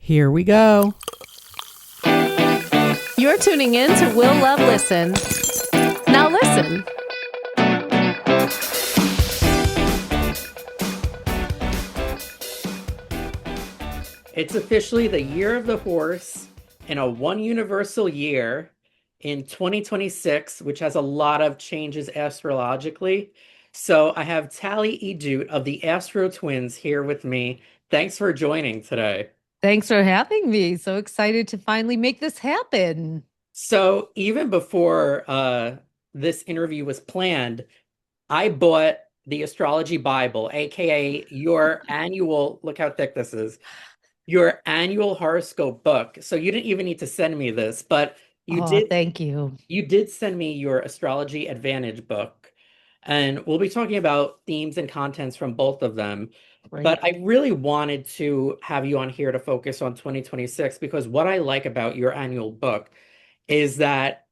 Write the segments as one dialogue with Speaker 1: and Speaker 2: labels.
Speaker 1: Here we go.
Speaker 2: You're tuning in to Will Love Listen. Now listen.
Speaker 1: It's officially the year of the horse and a one universal year in 2026, which has a lot of changes astrologically. So I have Tali Edut of the Astro Twins here with me. Thanks for joining today.
Speaker 2: Thanks for having me. So excited to finally make this happen.
Speaker 1: So even before this interview was planned, I bought the Astrology Bible, aka your annual, look how thick this is, your annual horoscope book. So you didn't even need to send me this, but you
Speaker 2: Oh,
Speaker 1: did
Speaker 2: thank you.
Speaker 1: you did send me your Astrology Advantage book. And we'll be talking about themes and contents from both of them. But
Speaker 2: Great.
Speaker 1: I really wanted to have you on here to focus on 2026 because what I like about your annual book is that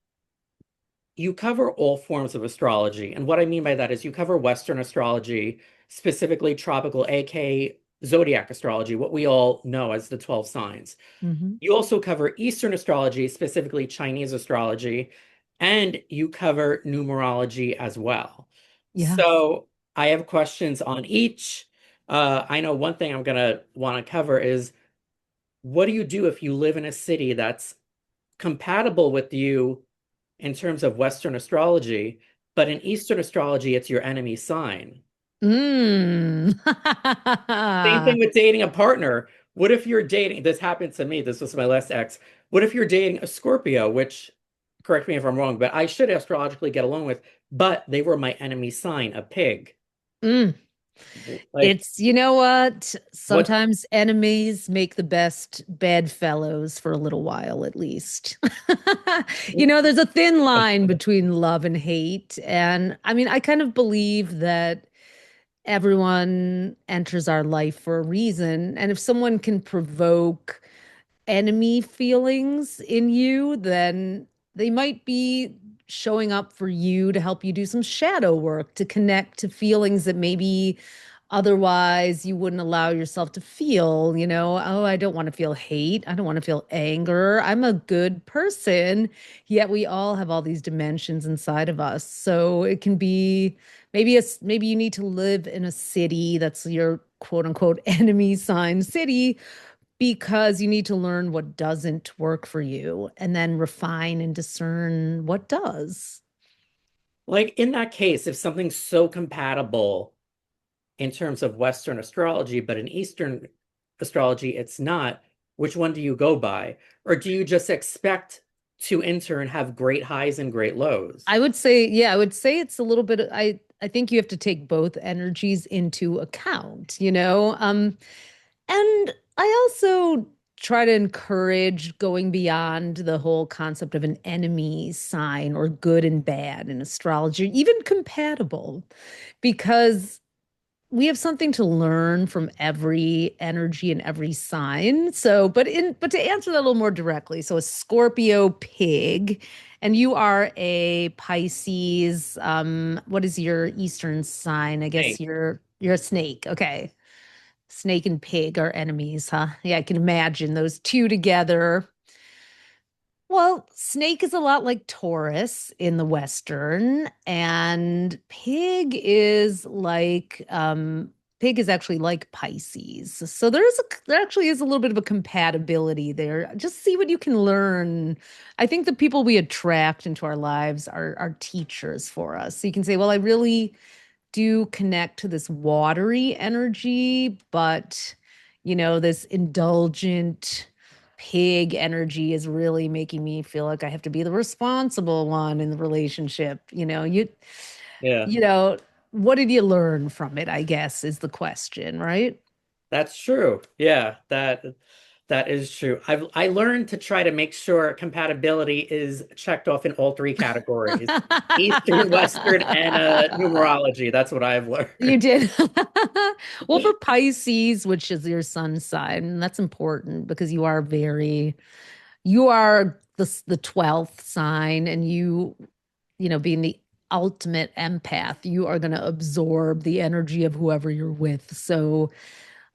Speaker 1: you cover all forms of astrology. And what I mean by that is you cover Western astrology, specifically tropical, aka zodiac astrology, what we all know as the 12 signs.
Speaker 2: Hmm.
Speaker 1: You also cover Eastern astrology, specifically Chinese astrology, and you cover numerology as well.
Speaker 2: Yes.
Speaker 1: So I have questions on each. I know one thing I'm going to want to cover is what do you do if you live in a city that's compatible with you in terms of Western astrology, but in Eastern astrology, it's your enemy sign.
Speaker 2: Mm.
Speaker 1: Same thing with dating a partner. What if you're dating, this happened to me, this was my last ex. What if you're dating a Scorpio, which, correct me if I'm wrong, but I should astrologically get along with, but they were my enemy sign, a pig.
Speaker 2: Mm.
Speaker 1: Like,
Speaker 2: It's, you know what?
Speaker 1: what?
Speaker 2: Sometimes enemies make the best bedfellows for a little while, at least. There's a thin line between love and hate. And I mean, I kind of believe that everyone enters our life for a reason. And if someone can provoke enemy feelings in you, then they might be showing up for you to help you do some shadow work to connect to feelings that maybe otherwise you wouldn't allow yourself to feel, oh, I don't want to feel hate. I don't want to feel anger. I'm a good person. Yet we all have all these dimensions inside of us. So it can be maybe you need to live in a city that's your quote unquote enemy sign city because you need to learn what doesn't work for you and then refine and discern what does.
Speaker 1: Like in that case, if something's so compatible in terms of Western astrology, but in Eastern astrology, it's not, which one do you go by? Or do you just expect to enter and have great highs and great lows?
Speaker 2: I would say it's a little bit, I think you have to take both energies into account. And I also try to encourage going beyond the whole concept of an enemy sign or good and bad in astrology, even compatible, because we have something to learn from every energy and every sign. So, but to answer that a little more directly, so a Scorpio pig, and you are a Pisces. What is your Eastern sign? I guess
Speaker 1: Hey,
Speaker 2: you're a snake. Okay. Snake and pig are enemies, huh? Yeah, I can imagine those two together. Well, snake is a lot like Taurus in the Western, and pig is actually like Pisces. So there actually is a little bit of a compatibility there. Just see what you can learn. I think the people we attract into our lives are teachers for us. So you can say, well, I really do connect to this watery energy, but this indulgent pig energy is really making me feel like I have to be the responsible one in the relationship.
Speaker 1: yeah.
Speaker 2: You know, what did you learn from it, I guess, is the question, right?
Speaker 1: That's true. Yeah, that is true. I learned to try to make sure compatibility is checked off in all three categories: Eastern, Western, and numerology. That's what I've
Speaker 2: You
Speaker 1: learned.
Speaker 2: did. Well, for Pisces, which is your sun sign, that's important because you are the 12th sign, and being the ultimate empath, you are going to absorb the energy of whoever you're with. So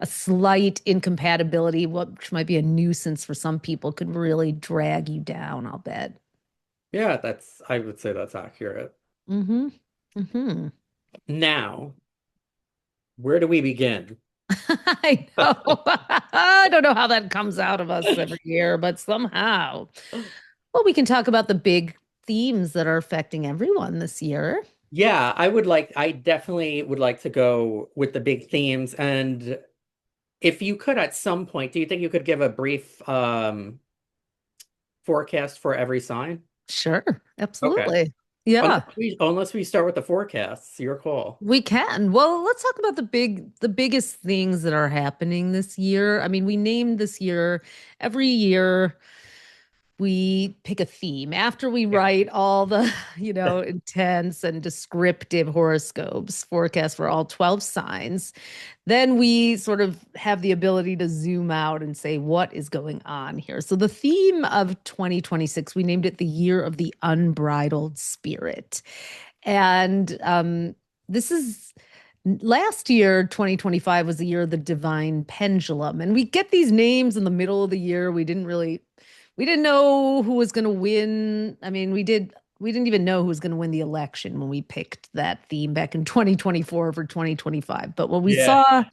Speaker 2: a slight incompatibility, which might be a nuisance for some people, could really drag you down, I'll bet.
Speaker 1: Yeah, I would say that's accurate.
Speaker 2: Mm-hmm. Mm-hmm.
Speaker 1: Now, where do we begin?
Speaker 2: I know. I don't know how that comes out of us every year, but somehow. Well, we can talk about the big themes that are affecting everyone this year.
Speaker 1: Yeah, I definitely would like to go with the big themes. And if you could at some point, do you think you could give a brief forecast for every sign?
Speaker 2: Sure,
Speaker 1: Okay.
Speaker 2: absolutely. Yeah,
Speaker 1: Unless we start with the forecasts, your call.
Speaker 2: we can. Well, let's talk about the biggest things that are happening this year. I mean, we named this year every year. We pick a theme after we
Speaker 1: Yeah.
Speaker 2: write all the, intense and descriptive horoscopes forecast for all 12 signs. Then we sort of have the ability to zoom out and say, what is going on here? So the theme of 2026, we named it the year of the unbridled spirit. And this is last year, 2025 was the year of the divine pendulum. And we get these names in the middle of the year. We didn't know who was going to win. I mean, we didn't even know who was going to win the election when we picked that theme back in 2024 for 2025. But what we
Speaker 1: Yeah.
Speaker 2: saw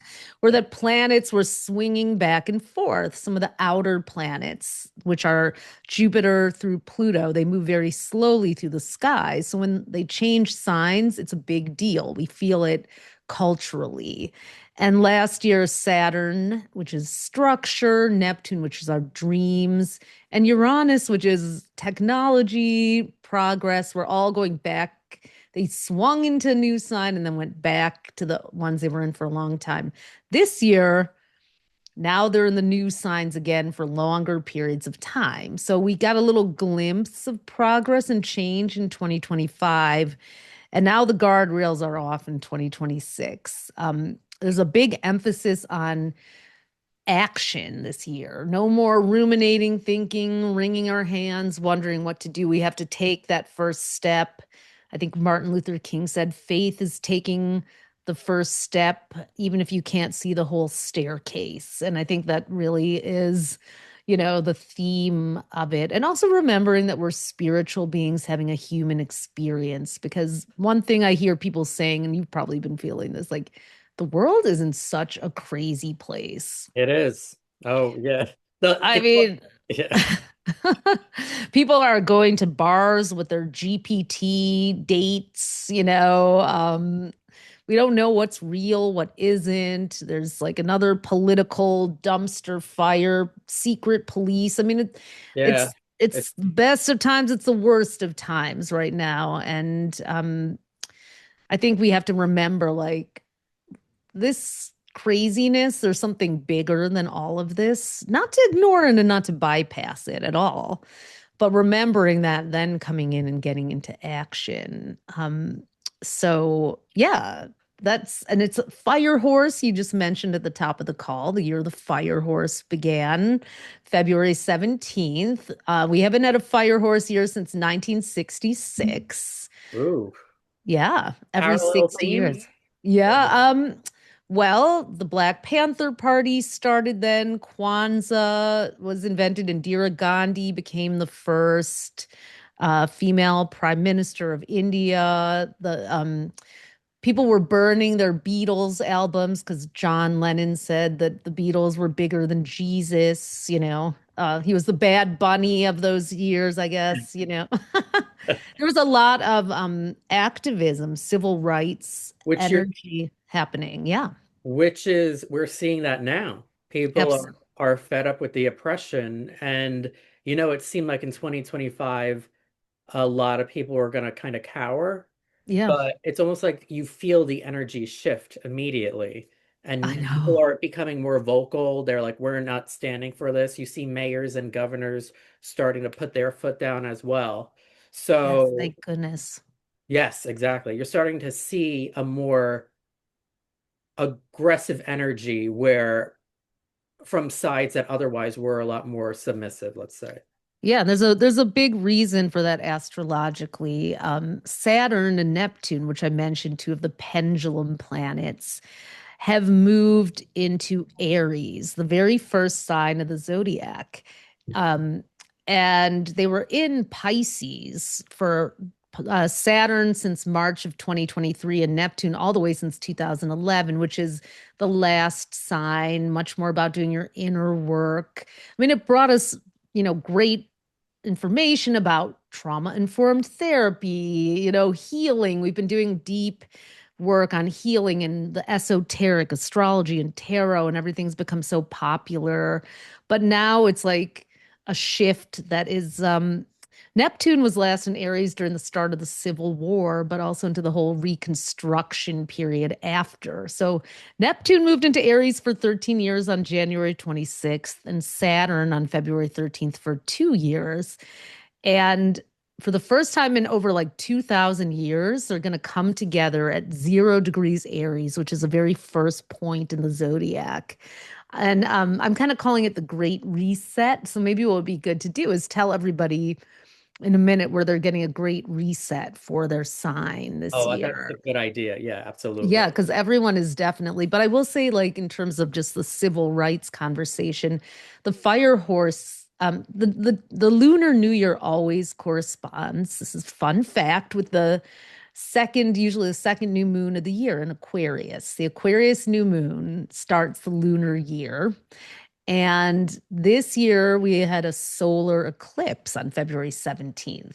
Speaker 2: were that planets were swinging back and forth. Some of the outer planets, which are Jupiter through Pluto, they move very slowly through the sky. So when they change signs, it's a big deal. We feel it culturally. And last year, Saturn, which is structure, Neptune, which is our dreams, and Uranus, which is technology, progress, we're all going back. They swung into a new sign and then went back to the ones they were in for a long time. This year, now they're in the new signs again for longer periods of time. So we got a little glimpse of progress and change in 2025. And now the guardrails are off in 2026. There's a big emphasis on action this year. No more ruminating, thinking, wringing our hands, wondering what to do. We have to take that first step. I think Martin Luther King said faith is taking the first step, even if you can't see the whole staircase. And I think that really is, the theme of it. And also remembering that we're spiritual beings having a human experience. Because one thing I hear people saying, and you've probably been feeling this, like, the world is in such a crazy place.
Speaker 1: It is. Oh, yeah.
Speaker 2: I mean,
Speaker 1: Yeah.
Speaker 2: people are going to bars with their GPT dates, we don't know what's real, what isn't. There's like another political dumpster fire, secret police. I mean,
Speaker 1: Yeah.
Speaker 2: it's
Speaker 1: It's
Speaker 2: the best of times, it's the worst of times right now. And I think we have to remember like this craziness, there's something bigger than all of this, not to ignore it and not to bypass it at all, but remembering that, then coming in and getting into action. So yeah, and it's a fire horse. You just mentioned at the top of the call, the year the fire horse began, February 17th. We haven't had a fire horse year since 1966.
Speaker 1: ooh,
Speaker 2: Yeah, every
Speaker 1: parallel
Speaker 2: 60
Speaker 1: theme.
Speaker 2: years. Yeah. Well, the Black Panther Party started then. Kwanzaa was invented, and Indira Gandhi became the first female prime minister of India. The people were burning their Beatles albums because John Lennon said that the Beatles were bigger than Jesus. He was the Bad Bunny of those years, I guess. There was a lot of activism, civil rights
Speaker 1: Which you're
Speaker 2: energy happening. Yeah.
Speaker 1: which is we're seeing that now. People
Speaker 2: Abs-
Speaker 1: are fed up with the oppression. And it seemed like in 2025 a lot of people are going to kind of cower,
Speaker 2: yeah,
Speaker 1: but it's almost like you feel the energy shift immediately.
Speaker 2: I
Speaker 1: And people
Speaker 2: know.
Speaker 1: are becoming more vocal. They're like, we're not standing for this. You see mayors and governors starting to put their foot down as well.
Speaker 2: Yes,
Speaker 1: So,
Speaker 2: thank goodness.
Speaker 1: yes, exactly. You're starting to see a more aggressive energy where from sides that otherwise were a lot more submissive, let's say.
Speaker 2: Yeah, there's a big reason for that astrologically. Saturn and Neptune, which I mentioned, two of the pendulum planets, have moved into Aries, the very first sign of the zodiac. Um, and they were in Pisces for Saturn since March of 2023 and Neptune all the way since 2011, which is the last sign, much more about doing your inner work. I mean, it brought us, great information about trauma-informed therapy, healing. We've been doing deep work on healing and the esoteric astrology and tarot, and everything's become so popular. But now it's like a shift that is Neptune was last in Aries during the start of the Civil War, but also into the whole Reconstruction period after. So Neptune moved into Aries for 13 years on January 26th, and Saturn on February 13th for 2 years. And for the first time in over like 2000 years, they're going to come together at 0 degrees Aries, which is the very first point in the zodiac. And I'm kind of calling it the Great Reset. So maybe what would be good to do is tell everybody in a minute where they're getting a great reset for their sign this
Speaker 1: Oh, that's a
Speaker 2: year.
Speaker 1: good idea. Yeah, absolutely.
Speaker 2: Yeah, because everyone is definitely, but I will say, like, in terms of just the civil rights conversation, the fire horse, the Lunar New Year always corresponds. This is fun fact with the second, usually the second new moon of the year in Aquarius. The Aquarius new moon starts the lunar year. And this year we had a solar eclipse on February 17th,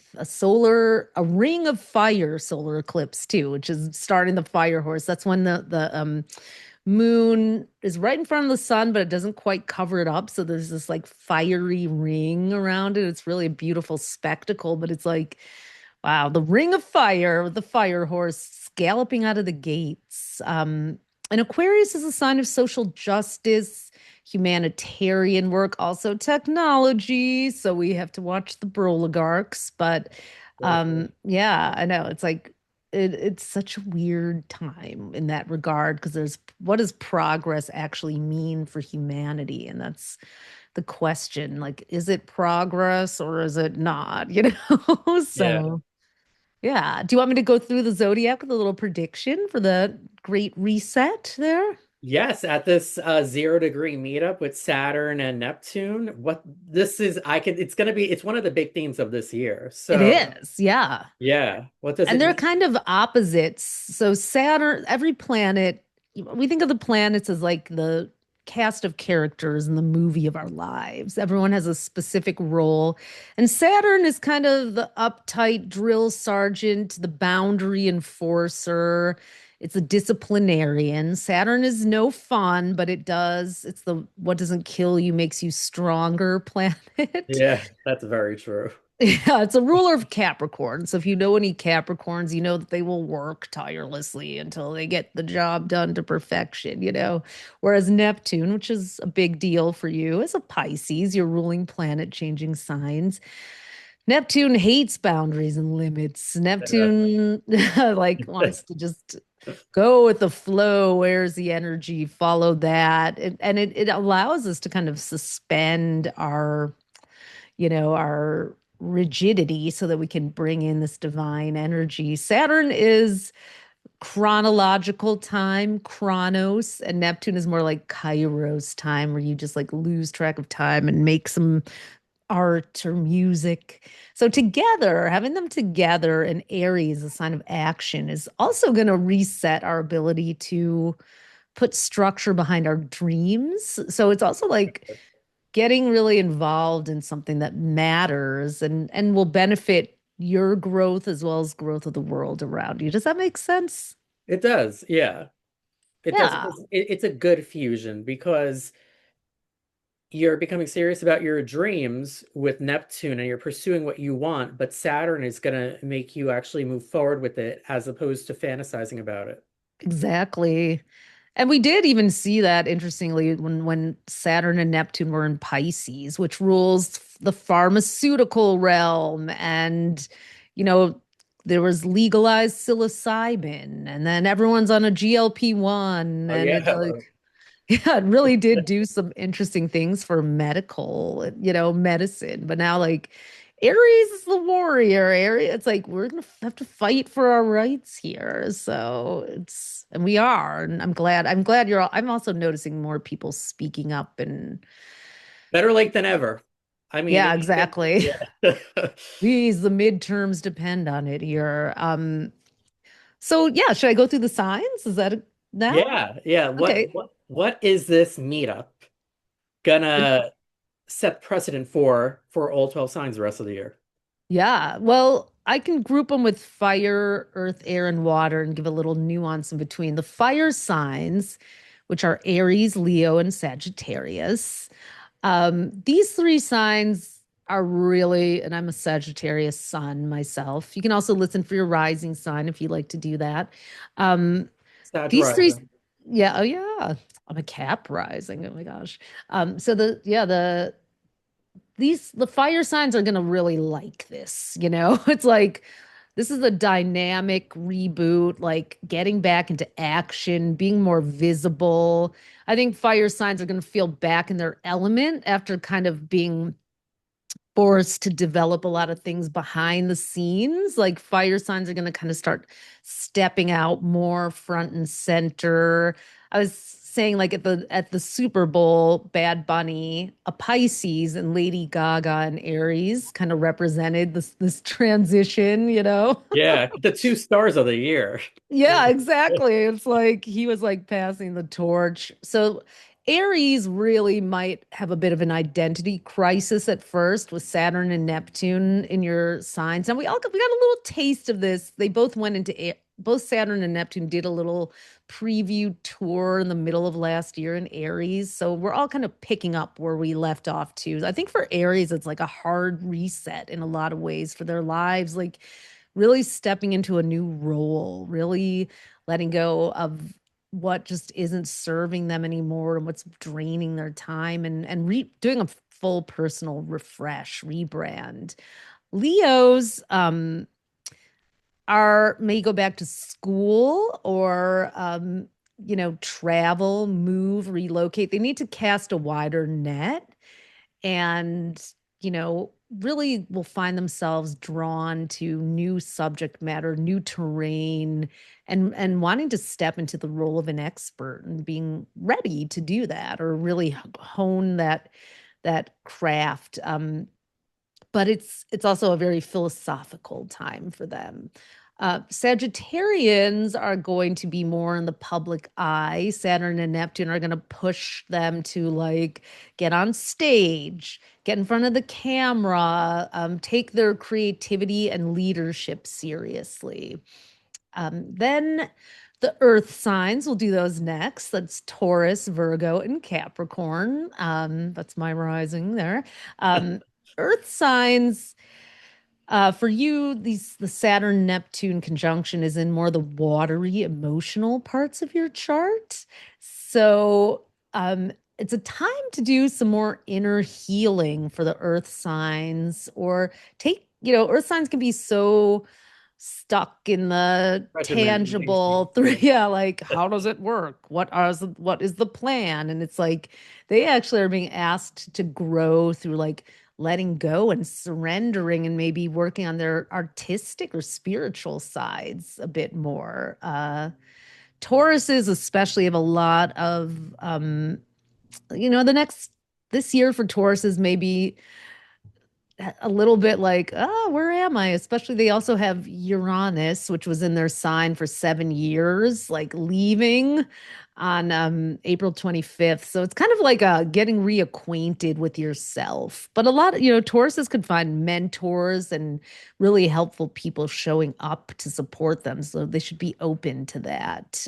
Speaker 2: a ring of fire solar eclipse too, which is starting the fire horse. That's when the moon is right in front of the sun, but it doesn't quite cover it up. So there's this like fiery ring around it. It's really a beautiful spectacle, but it's like, wow, the ring of fire with the fire horse galloping out of the gates. And Aquarius is a sign of social justice, humanitarian work, also technology. So we have to watch the oligarchs. But
Speaker 1: For sure.
Speaker 2: yeah, I know it's like it's such a weird time in that regard because there's what does progress actually mean for humanity? And that's the question. Like, is it progress or is it not?
Speaker 1: Yeah.
Speaker 2: So. Yeah. Do you want me to go through the zodiac with a little prediction for the great reset there?
Speaker 1: Yes, at this 0 degree meetup with Saturn and Neptune, what this is, it's one of the big themes of this year.
Speaker 2: It
Speaker 1: So,
Speaker 2: is. Yeah.
Speaker 1: yeah, what does
Speaker 2: And
Speaker 1: it
Speaker 2: they're
Speaker 1: mean?
Speaker 2: kind of opposites. So Saturn, every planet, we think of the planets as like the cast of characters in the movie of our lives. Everyone has a specific role. And Saturn is kind of the uptight drill sergeant, the boundary enforcer. It's a disciplinarian. Saturn is no fun, but it's the what doesn't kill you makes you stronger planet.
Speaker 1: Yeah, that's very true.
Speaker 2: Yeah, it's a ruler of Capricorn. So if you know any Capricorns, you know that they will work tirelessly until they get the job done to perfection. Whereas Neptune, which is a big deal for you as a Pisces, your ruling planet changing signs, Neptune hates boundaries and limits. Neptune like wants to just go with the flow. Where's the energy? Follow that. And it allows us to kind of suspend our rigidity so that we can bring in this divine energy. Saturn is chronological time, chronos, and Neptune is more like kairos time, where you just like lose track of time and make some art or music. So together, having them together in Aries, a sign of action, is also going to reset our ability to put structure behind our dreams. So it's also like getting really involved in something that matters and will benefit your growth as well as growth of the world around you. Does that make sense?
Speaker 1: It does. Yeah, it does.
Speaker 2: Yeah,
Speaker 1: It's a good fusion because you're becoming serious about your dreams with Neptune and you're pursuing what you want, but Saturn is going to make you actually move forward with it as opposed to fantasizing about it.
Speaker 2: exactly. And we did even see that interestingly when Saturn and Neptune were in Pisces, which rules the pharmaceutical realm. And, you know, there was legalized psilocybin, and then everyone's on a GLP-1,
Speaker 1: Oh
Speaker 2: and
Speaker 1: yeah.
Speaker 2: it's like, yeah, it really did do some interesting things for medicine. But now, like, Aries is the warrior. Aries, it's like we're gonna have to fight for our rights here. So it's and we are. And I'm glad you're all, I'm also noticing more people speaking up and
Speaker 1: Better late than ever. I mean,
Speaker 2: yeah, exactly.
Speaker 1: yeah.
Speaker 2: Please, the midterms depend on it here. So yeah, should I go through the signs? Is that now?
Speaker 1: Yeah, yeah.
Speaker 2: Okay.
Speaker 1: What is this meetup gonna set precedent for all 12 signs the rest of the year?
Speaker 2: Yeah. Well, I can group them with fire, earth, air, and water and give a little nuance in between. The fire signs, which are Aries, Leo, and Sagittarius. These three signs are really, and I'm a Sagittarius sun myself. You can also listen for your rising sign if you like to do that. Um,
Speaker 1: Sag
Speaker 2: these three,
Speaker 1: rising.
Speaker 2: yeah, oh yeah, I'm a Cap rising. Oh my gosh. So the fire signs are gonna really like this, you know? It's like this is a dynamic reboot, like getting back into action, being more visible. I think fire signs are gonna feel back in their element after kind of being forced to develop a lot of things behind the scenes. Like fire signs are going to kind of start stepping out more front and center. I was saying like at the Super Bowl, Bad Bunny, a Pisces and Lady Gaga and Aries kind of represented this transition, you know?
Speaker 1: Yeah, the two stars of the year.
Speaker 2: Yeah, exactly. It's like he was like passing the torch. So Aries really might have a bit of an identity crisis at first with Saturn and Neptune in your signs. And we got a little taste of this. They both went into both Saturn and Neptune did a little preview tour in the middle of last year in Aries. So we're all kind of picking up where we left off too. I think for Aries, it's like a hard reset in a lot of ways for their lives. Like really stepping into a new role, really letting go of what just isn't serving them anymore and what's draining their time and doing a full personal refresh, rebrand. Leos are may go back to school or travel, move, relocate. They need to cast a wider net and really will find themselves drawn to new subject matter, new terrain, and wanting to step into the role of an expert and being ready to do that or really hone that craft. But it's also a very philosophical time for them. Sagittarians are going to be more in the public eye. Saturn and Neptune are going to push them to like get on stage, get in front of the camera, take their creativity and leadership seriously. Then the earth signs, we'll do those next. That's Taurus, Virgo, and Capricorn. That's my rising there. Um, earth signs for you, the Saturn Neptune conjunction is in more the watery, emotional parts of your chart. So it's a time to do some more inner healing for the earth signs, or earth signs can be so stuck in the
Speaker 1: Regimented.
Speaker 2: tangible
Speaker 1: Yeah.
Speaker 2: yeah, like how does it work? What is the plan? And it's like they actually are being asked to grow through like letting go and surrendering and maybe working on their artistic or spiritual sides a bit more. Tauruses especially have a lot of the next this year for Tauruses maybe a little bit like, oh, where am I? Especially they also have Uranus, which was in their sign for 7 years, like leaving on April 25th. So it's kind of like getting reacquainted with yourself. But a lot of, Tauruses could find mentors and really helpful people showing up to support them. So they should be open to that.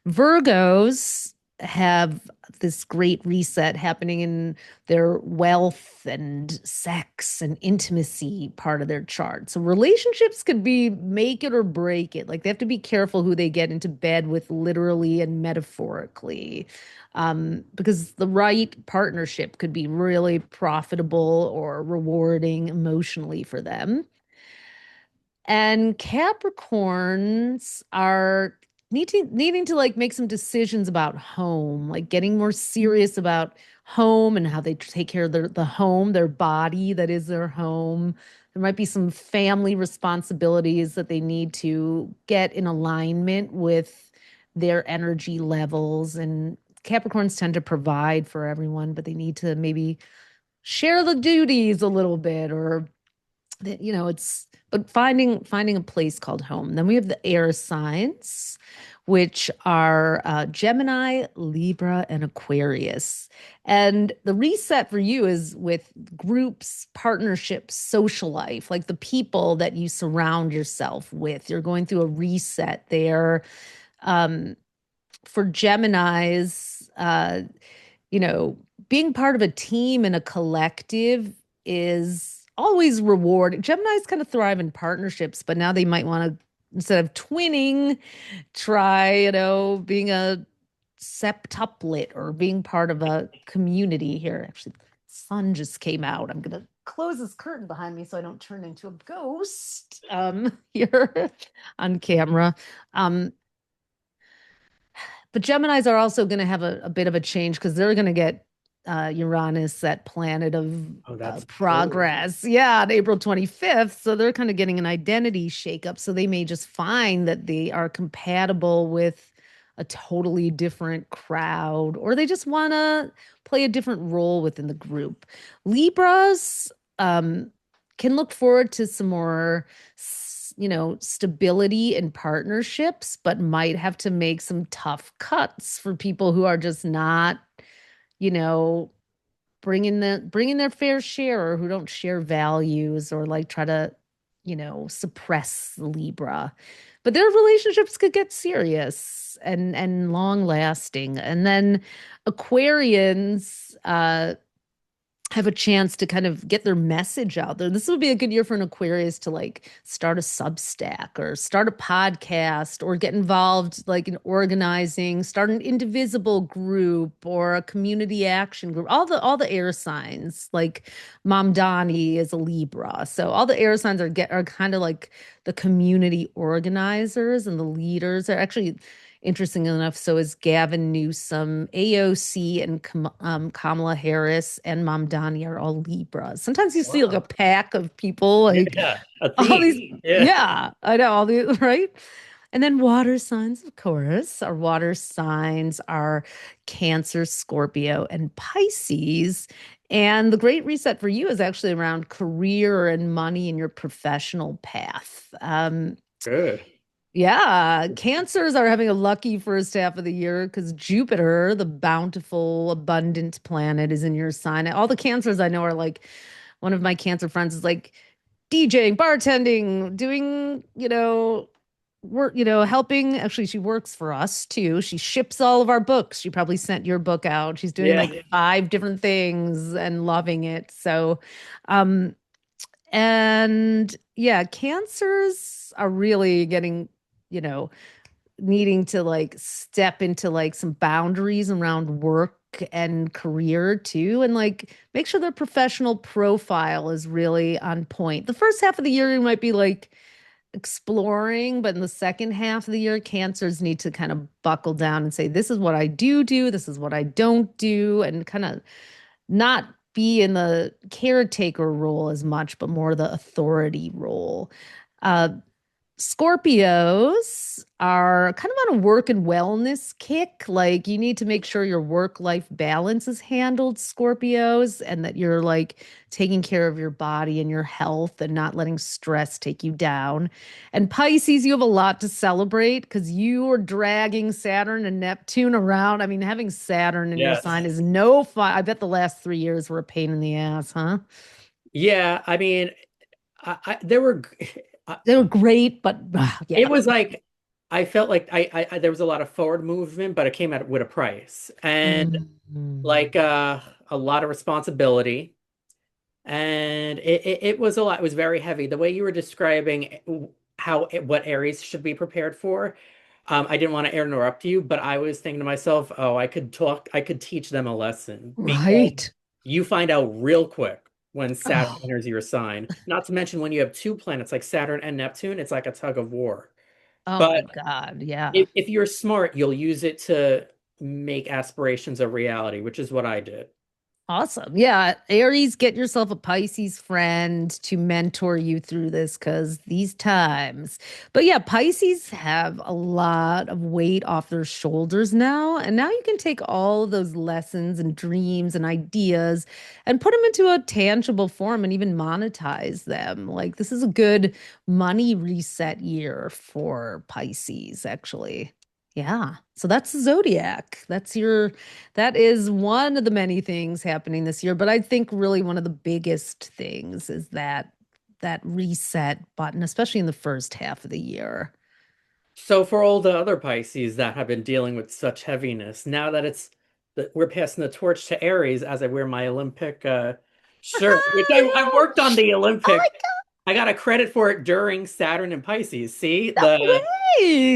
Speaker 2: Virgos have this great reset happening in their wealth and sex and intimacy part of their chart. So relationships could be make it or break it. Like they have to be careful who they get into bed with literally and metaphorically. Because the right partnership could be really profitable or rewarding emotionally for them. And Capricorns are needing to like make some decisions about home, like getting more serious about home and how they take care of the home, their body that is their home. There might be some family responsibilities that they need to get in alignment with their energy levels. And Capricorns tend to provide for everyone, but they need to maybe share the duties a little bit, or it's but finding a place called home. Then we have the air signs, which are Gemini, Libra, and Aquarius. And the reset for you is with groups, partnerships, social life, like the people that you surround yourself with. You're going through a reset there. Um, for Geminis, you know, being part of a team and a collective is always rewarding. Geminis kind of thrive in partnerships, but now they might want to, instead of twinning, try, being a septuplet or being part of a community here. Actually, the sun just came out. I'm gonna close this curtain behind me so I don't turn into a ghost here on camera. Um, but Geminis are also going to have a bit of a change because they're going to get Uranus, that planet of
Speaker 1: Oh, that's true.
Speaker 2: progress. Yeah, on April 25th. So they're kind of getting an identity shakeup. So they may just find that they are compatible with a totally different crowd, or they just want to play a different role within the group. Libras can look forward to some more stability in partnerships, but might have to make some tough cuts for people who are just not, you know, bringing their fair share, or who don't share values, or like try to, suppress Libra. But their relationships could get serious and long lasting. And then Aquarians, have a chance to kind of get their message out there. This would be a good year for an Aquarius to like start a Substack or start a podcast or get involved like in organizing, start an indivisible group or a community action group. All the air signs, like Mom Donnie is a Libra. So all the air signs are kind of like the community organizers and the leaders. Are actually, interesting enough, so is Gavin Newsom, AOC, and Kamala Harris and Mamdani are all Libras. Sometimes you see like a
Speaker 1: Wow.
Speaker 2: pack of people, like
Speaker 1: Yeah, a
Speaker 2: all these.
Speaker 1: theme. Yeah.
Speaker 2: Yeah, I know all these, right? And then water signs, of course. Our water signs are Cancer, Scorpio, and Pisces. And the great reset for you is actually around career and money in your professional path.
Speaker 1: Good.
Speaker 2: Yeah, cancers are having a lucky first half of the year because Jupiter, the bountiful, abundant planet, is in your sign. All the cancers I know are like, one of my cancer friends is like DJing, bartending, doing, work, helping. Actually, she works for us too. She ships all of our books. She probably sent your book out. She's doing
Speaker 1: Yeah.
Speaker 2: like five different things and loving it. So, um, and yeah, cancers are really getting, you know, needing to like step into like some boundaries around work and career too, and like make sure their professional profile is really on point. The first half of the year, you might be like exploring, but in the second half of the year, cancers need to kind of buckle down and say, this is what I do, this is what I don't do, and kind of not be in the caretaker role as much, but more the authority role. Uh, Scorpios are kind of on a work and wellness kick. Like you need to make sure your work-life balance is handled, Scorpios, and that you're like taking care of your body and your health and not letting stress take you down. And Pisces, you have a lot to celebrate because you are dragging Saturn and Neptune around. I mean, having Saturn in your
Speaker 1: Yes.
Speaker 2: sign is no fun. I bet the last 3 years were a pain in the ass, huh?
Speaker 1: Yeah. I mean, there were,
Speaker 2: They were great, but
Speaker 1: it
Speaker 2: yeah.
Speaker 1: was like, I felt like there was a lot of forward movement, but it came at with a price and
Speaker 2: Mm.
Speaker 1: like a lot of responsibility. And it was a lot. It was very heavy. The way you were describing what Aries should be prepared for, I didn't want to interrupt you, but I was thinking to myself, oh, I could teach them a lesson because
Speaker 2: Right.
Speaker 1: you find out real quick when Saturn
Speaker 2: Oh,
Speaker 1: enters your sign. Not to mention when you have two planets like Saturn and Neptune, it's like a tug of war.
Speaker 2: Oh my
Speaker 1: But
Speaker 2: God. Yeah.
Speaker 1: if you're smart, you'll use it to make aspirations a reality, which is what I did.
Speaker 2: Awesome. Yeah. Aries, get yourself a Pisces friend to mentor you through this because these times. But yeah, Pisces have a lot of weight off their shoulders now. And now you can take all of those lessons and dreams and ideas and put them into a tangible form and even monetize them. Like, this is a good money reset year for Pisces, actually. Yeah. So that's the zodiac. That is one of the many things happening this year, but I think really one of the biggest things is that reset button, especially in the first half of the year.
Speaker 1: So for all the other Pisces that have been dealing with such heaviness, now that it's that we're passing the torch to Aries as I wear my Olympic shirt, which
Speaker 2: I
Speaker 1: I
Speaker 2: know.
Speaker 1: worked on the
Speaker 2: Oh my
Speaker 1: Olympic. I got a credit for it during Saturn and Pisces. See
Speaker 2: God, no way.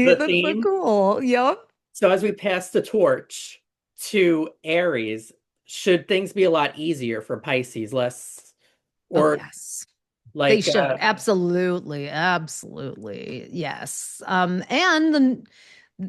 Speaker 1: the
Speaker 2: That's so
Speaker 1: theme?
Speaker 2: cool. Yep.
Speaker 1: So as we pass the torch to Aries, should things be a lot easier for Pisces, less
Speaker 2: Oh
Speaker 1: or
Speaker 2: yes. They
Speaker 1: like
Speaker 2: should. Absolutely. Absolutely. Yes. And the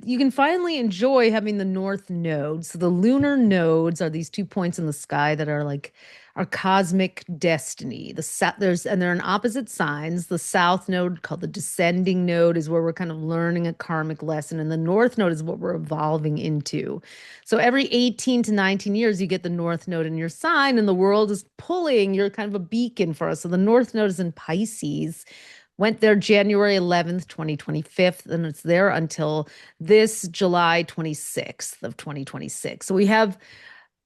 Speaker 2: you can finally enjoy having the north node. So the lunar nodes are these 2 points in the sky that are like our cosmic destiny. And they're in opposite signs. The south node, called the descending node, is where we're kind of learning a karmic lesson, and the north node is what we're evolving into. So every 18 to 19 years, you get the north node in your sign, and the world is pulling. You're kind of a beacon for us. So the north node is in Pisces. Went there January 11th, 2025, and it's there until this July 26th of 2026. So we have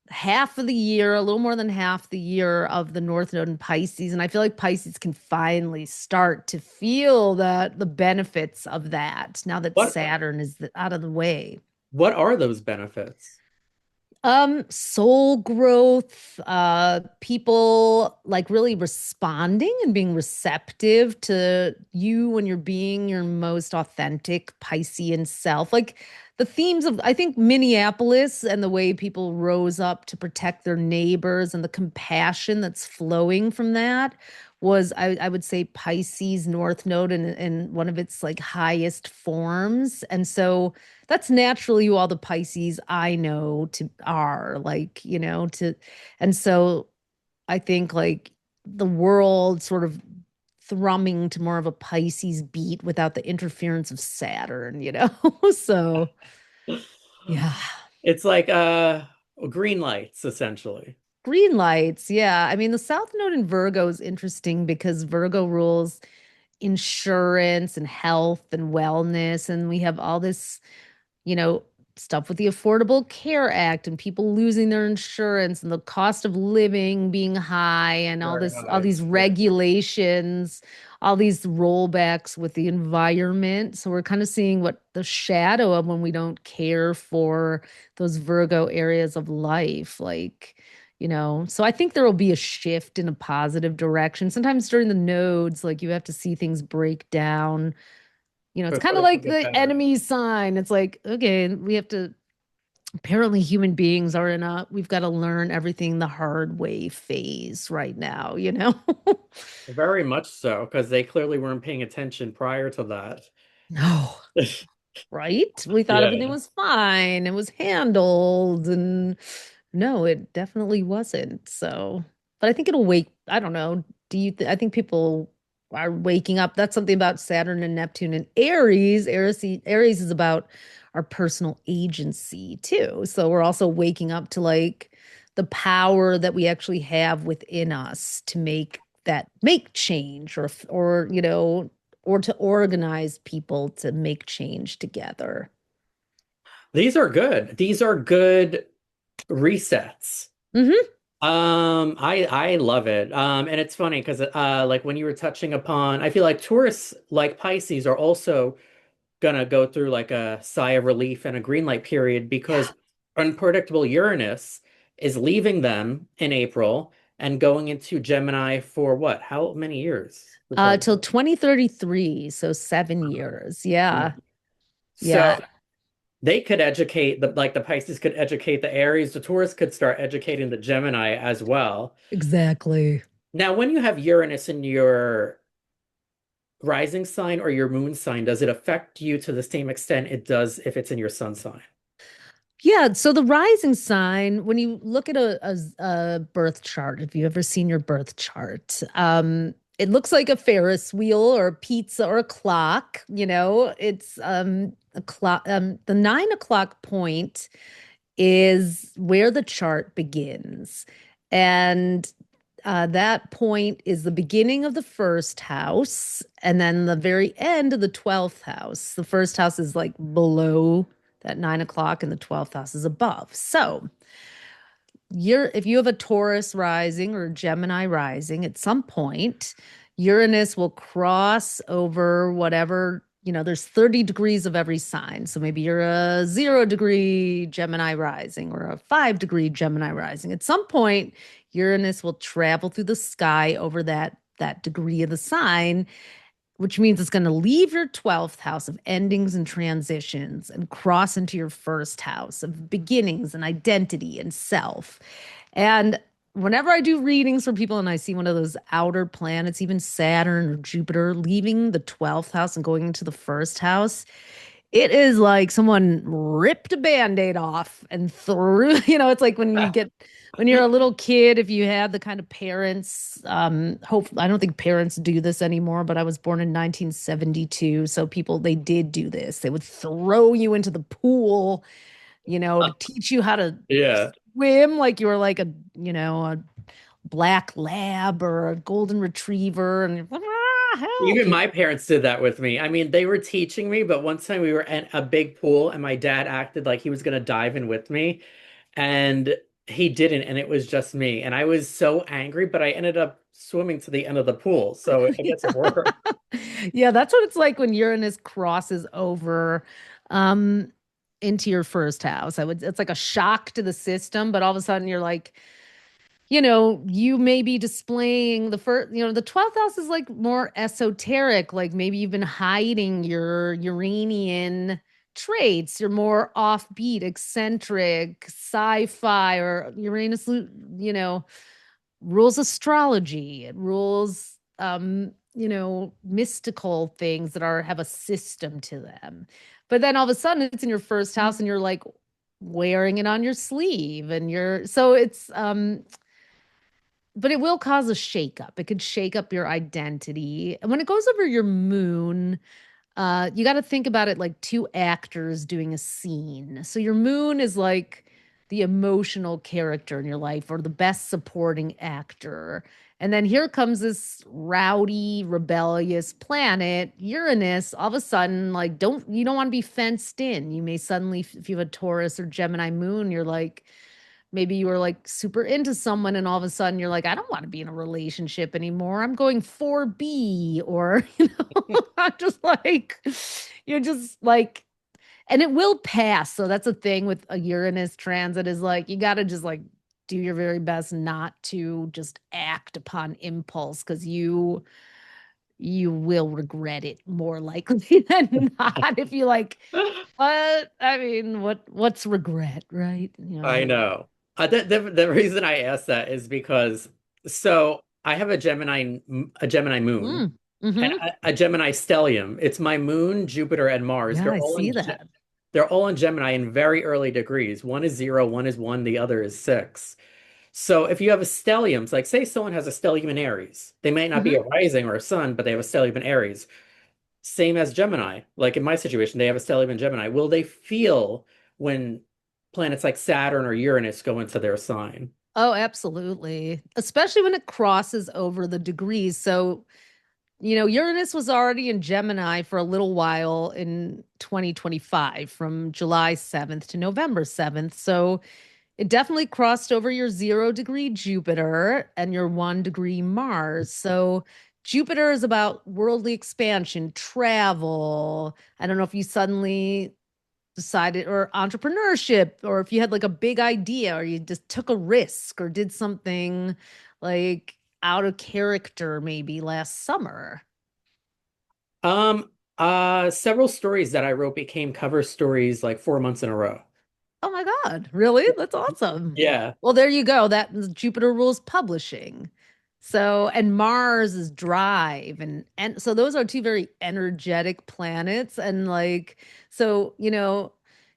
Speaker 2: half of the year, a little more than half the year of the North Node in Pisces. And I feel like Pisces can finally start to feel the benefits of that now that
Speaker 1: what
Speaker 2: Saturn is out of the way.
Speaker 1: what are those benefits?
Speaker 2: Soul growth, people like really responding and being receptive to you when you're being your most authentic Piscean self. Like the themes of, I think, Minneapolis and the way people rose up to protect their neighbors and the compassion that's flowing from that was, I would say, Pisces North Node in one of its like highest forms. And so that's naturally who all the Pisces I know to are like, and so I think like the world sort of thrumming to more of a Pisces beat without the interference of Saturn. So yeah.
Speaker 1: It's like green lights essentially.
Speaker 2: Green lights, yeah. I mean, the South Node in Virgo is interesting because Virgo rules insurance and health and wellness, and we have all this you know, stuff with the Affordable Care Act and people losing their insurance and the cost of living being high and
Speaker 1: Very
Speaker 2: all
Speaker 1: high.
Speaker 2: these
Speaker 1: Yeah.
Speaker 2: regulations, all these rollbacks with the environment. So we're kind of seeing what the shadow of when we don't care for those Virgo areas of life, so I think there will be a shift in a positive direction. Sometimes during the nodes, like you have to see things break down. It's
Speaker 1: But for
Speaker 2: kind of
Speaker 1: it to
Speaker 2: like
Speaker 1: get
Speaker 2: the
Speaker 1: better.
Speaker 2: enemy sign. It's like, okay, we have to, apparently, human beings are we've got to learn everything the hard way phase right now?
Speaker 1: Very much so, because they clearly weren't paying attention prior to that.
Speaker 2: No, right? We thought everything
Speaker 1: Yeah.
Speaker 2: was fine. It was handled. And no, it definitely wasn't. So, but I think it'll wake, I don't know. I think people are waking up. That's something about Saturn and Neptune and Aries. Aries is about our personal agency too. So we're also waking up to like the power that we actually have within us to make change or to organize people to make change together.
Speaker 1: These are good. These are good resets.
Speaker 2: Hmm.
Speaker 1: I love it. And it's funny because like when you were touching upon, I feel like tourists like Pisces are also gonna go through like a sigh of relief and a green light period
Speaker 2: Yeah.
Speaker 1: because unpredictable Uranus is leaving them in April and going into Gemini for what? How many years? We're talking
Speaker 2: Till 2033, so 7 years. Yeah.
Speaker 1: about. So
Speaker 2: Yeah,
Speaker 1: they could educate the Pisces could educate the Aries, the Taurus could start educating the Gemini as well.
Speaker 2: exactly.
Speaker 1: Now, when you have Uranus in your rising sign or your moon sign, does it affect you to the same extent it does if it's in your sun sign?
Speaker 2: Yeah, so the rising sign, when you look at a birth chart, if you ever seen your birth chart, it looks like a Ferris wheel or a pizza or a clock. It's a clock. The 9 o'clock point is where the chart begins, and that point is the beginning of the first house, and then the very end of the 12th house. The first house is like below that 9 o'clock, and the 12th house is above. So if you have a Taurus rising or Gemini rising, at some point, Uranus will cross over whatever, there's 30 degrees of every sign. So maybe you're a 0 degree Gemini rising or a 5 degree Gemini rising. At some point, Uranus will travel through the sky over that degree of the sign, which means it's going to leave your 12th house of endings and transitions and cross into your first house of beginnings and identity and self. And whenever I do readings for people and I see one of those outer planets, even Saturn or Jupiter, leaving the 12th house and going into the first house, it is like someone ripped a band-aid off and threw, it's like when you're a little kid, if you had the kind of parents, I don't think parents do this anymore, but I was born in 1972. So they did do this. They would throw you into the pool, to teach you how to
Speaker 1: Yeah.
Speaker 2: swim like you were like a black lab or a golden retriever and help
Speaker 1: Even
Speaker 2: you.
Speaker 1: my parents did that with me. I mean, they were teaching me, but one time we were at a big pool and my dad acted like he was going to dive in with me and he didn't. And it was just me. And I was so angry, but I ended up swimming to the end of the pool. So I guess it worked.
Speaker 2: Yeah, that's what it's like when Uranus crosses over um into your first house. It's like a shock to the system, but all of a sudden you're like, you may be displaying the first, the 12th house is like more esoteric, like maybe you've been hiding your Uranian traits. You're more offbeat, eccentric, sci-fi, or Uranus, rules astrology. It rules mystical things that have a system to them. But then all of a sudden it's in your first house and you're like wearing it on your sleeve and it's but it will cause a shakeup. It could shake up your identity. And when it goes over your moon, you got to think about it like two actors doing a scene. So your moon is like the emotional character in your life or the best supporting actor. And then here comes this rowdy, rebellious planet, Uranus. All of a sudden, like, you don't want to be fenced in. You may suddenly, if you have a Taurus or Gemini moon, you're like, maybe you were like super into someone and all of a sudden you're like, I don't want to be in a relationship anymore. I'm going 4B or, I'm just like, you're just like, and it will pass. So that's a thing with a Uranus transit is like, you got to just like do your very best not to just act upon impulse because you will regret it more likely than not if you like, what? I mean, what's regret, right?
Speaker 1: I know. The reason I asked that is because so I have a Gemini moon
Speaker 2: Mm,
Speaker 1: and
Speaker 2: hmm.
Speaker 1: a Gemini stellium. It's my moon, Jupiter, and Mars.
Speaker 2: Yeah, I see that.
Speaker 1: They're all in Gemini in very early degrees. One is 0, one is 1, the other is 6. So if you have a stellium, it's like say someone has a stellium in Aries. They might not be a
Speaker 2: Hmm.
Speaker 1: rising or a sun, but they have a stellium in Aries. Same as Gemini. Like in my situation, they have a stellium in Gemini. Will they feel when planets like Saturn or Uranus go into their sign?
Speaker 2: Oh, absolutely. Especially when it crosses over the degrees. So, Uranus was already in Gemini for a little while in 2025, from July 7th to November 7th. So it definitely crossed over your 0 degree Jupiter and your 1 degree Mars. So Jupiter is about worldly expansion, travel. I don't know if you suddenly decided or entrepreneurship or if you had like a big idea or you just took a risk or did something like out of character maybe last summer.
Speaker 1: Um, several stories that I wrote became cover stories like 4 months in a row.
Speaker 2: Oh my God, really? That's awesome.
Speaker 1: Yeah.
Speaker 2: Well, there you go. That Jupiter rules publishing. So, and Mars is drive, and so those are two very energetic planets, and like, so,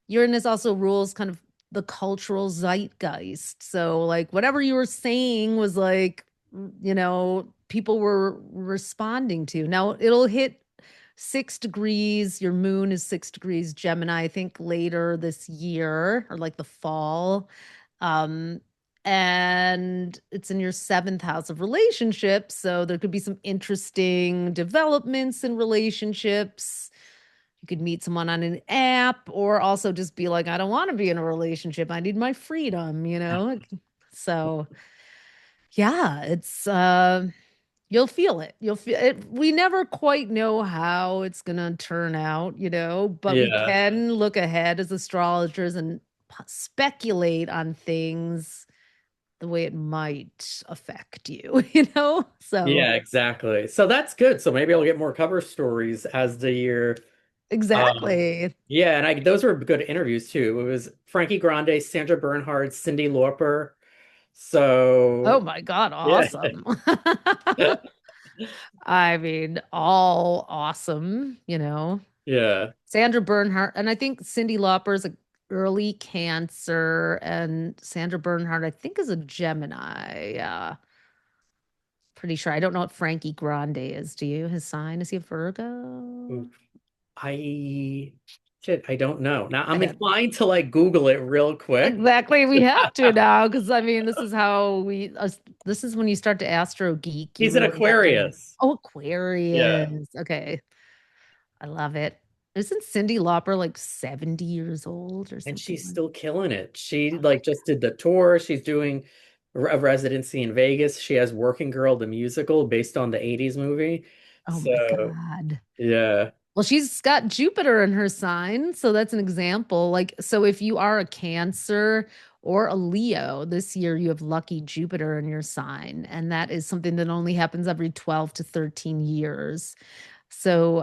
Speaker 2: Uranus also rules kind of the cultural zeitgeist. So, like, whatever you were saying was like, people were responding to. Now, it'll hit 6 degrees. Your moon is 6 degrees Gemini, I think later this year or like the fall. Um, and it's in your seventh house of relationships. So there could be some interesting developments in relationships. You could meet someone on an app or also just be like, I don't want to be in a relationship. I need my freedom. So yeah, you'll feel it. You'll feel it. We never quite know how it's gonna turn out, but we
Speaker 1: Yeah.
Speaker 2: can look ahead as astrologers and speculate on things the way it might affect you. So
Speaker 1: Yeah, exactly. So that's good. So maybe I'll get more cover stories as the year. Um,
Speaker 2: exactly.
Speaker 1: yeah, and those were good interviews too. It was Frankie Grande, Sandra Bernhard, Cyndi Lauper.
Speaker 2: Oh
Speaker 1: So
Speaker 2: my God,
Speaker 1: yeah.
Speaker 2: awesome. I mean, all awesome.
Speaker 1: Yeah.
Speaker 2: Sandra Bernhardt, and I think Cyndi Lauper is a early Cancer, and Sandra Bernhardt, I think, is a Gemini. Yeah, pretty sure. I don't know what Frankie Grande is. Do you? His sign? Is he a Virgo?
Speaker 1: Oof. I shit, I don't know. Now
Speaker 2: I
Speaker 1: I'm
Speaker 2: don't.
Speaker 1: inclined to like Google it real quick.
Speaker 2: Exactly. We have to now because I mean, this is when you start to Astro Geek. You
Speaker 1: He's an
Speaker 2: really have to.
Speaker 1: Aquarius.
Speaker 2: Oh,
Speaker 1: Yeah.
Speaker 2: Aquarius. Okay. I love it. Isn't Cyndi Lauper like 70 years old or
Speaker 1: And
Speaker 2: something
Speaker 1: she's
Speaker 2: like
Speaker 1: still killing it. She
Speaker 2: that?
Speaker 1: like just did the tour. She's doing a residency in Vegas. She has Working Girl, the musical based on the 80s movie.
Speaker 2: Oh my
Speaker 1: So,
Speaker 2: God.
Speaker 1: yeah.
Speaker 2: Well, she's got Jupiter in her sign, so that's an example. Like, so if you are a Cancer or a Leo this year, you have lucky Jupiter in your sign, and that is something that only happens every 12 to 13 years. So,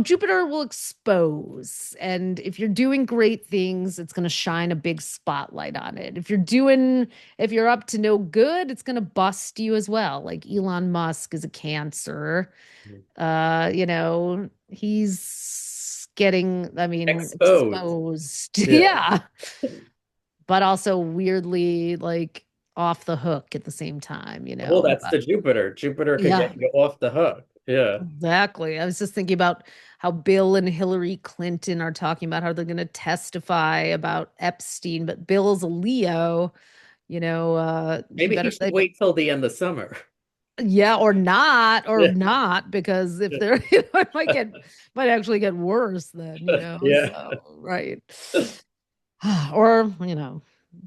Speaker 2: Jupiter will expose, and if you're doing great things, it's going to shine a big spotlight on it. If you're up to no good, it's going to bust you as well. Like Elon Musk is a Cancer. He's getting, I mean,
Speaker 1: Exposed.
Speaker 2: exposed.
Speaker 1: Yeah.
Speaker 2: Yeah. But also weirdly like off the hook at the same time.
Speaker 1: Well, that's
Speaker 2: But
Speaker 1: the Jupiter. Jupiter could
Speaker 2: yeah,
Speaker 1: get you off the hook. Yeah.
Speaker 2: exactly. I was just thinking about how Bill and Hillary Clinton are talking about how they're going to testify about Epstein, but Bill's a Leo. He
Speaker 1: Maybe he
Speaker 2: better
Speaker 1: should
Speaker 2: they
Speaker 1: wait till the end of summer.
Speaker 2: yeah, or
Speaker 1: Yeah.
Speaker 2: not, because if
Speaker 1: Yeah.
Speaker 2: they're, it might actually get worse then.
Speaker 1: Yeah.
Speaker 2: So, right. Or,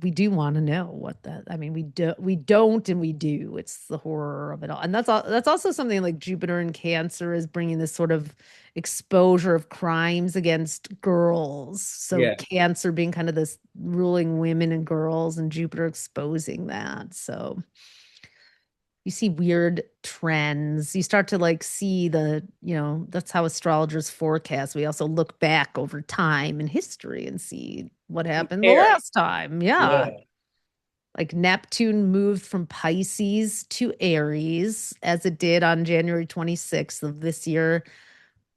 Speaker 2: we do want to know what that, I mean, we don't, and we do. It's the horror of it all. And that's also something like Jupiter in Cancer is bringing this sort of exposure of crimes against girls. So
Speaker 1: Yeah.
Speaker 2: Cancer being kind of this ruling women and girls, and Jupiter exposing that. So you see weird trends. You start to like see that's how astrologers forecast. We also look back over time and history and see what happened the
Speaker 1: Compare.
Speaker 2: last time. Yeah.
Speaker 1: Yeah.
Speaker 2: Like Neptune moved from Pisces to Aries as it did on January 26th of this year.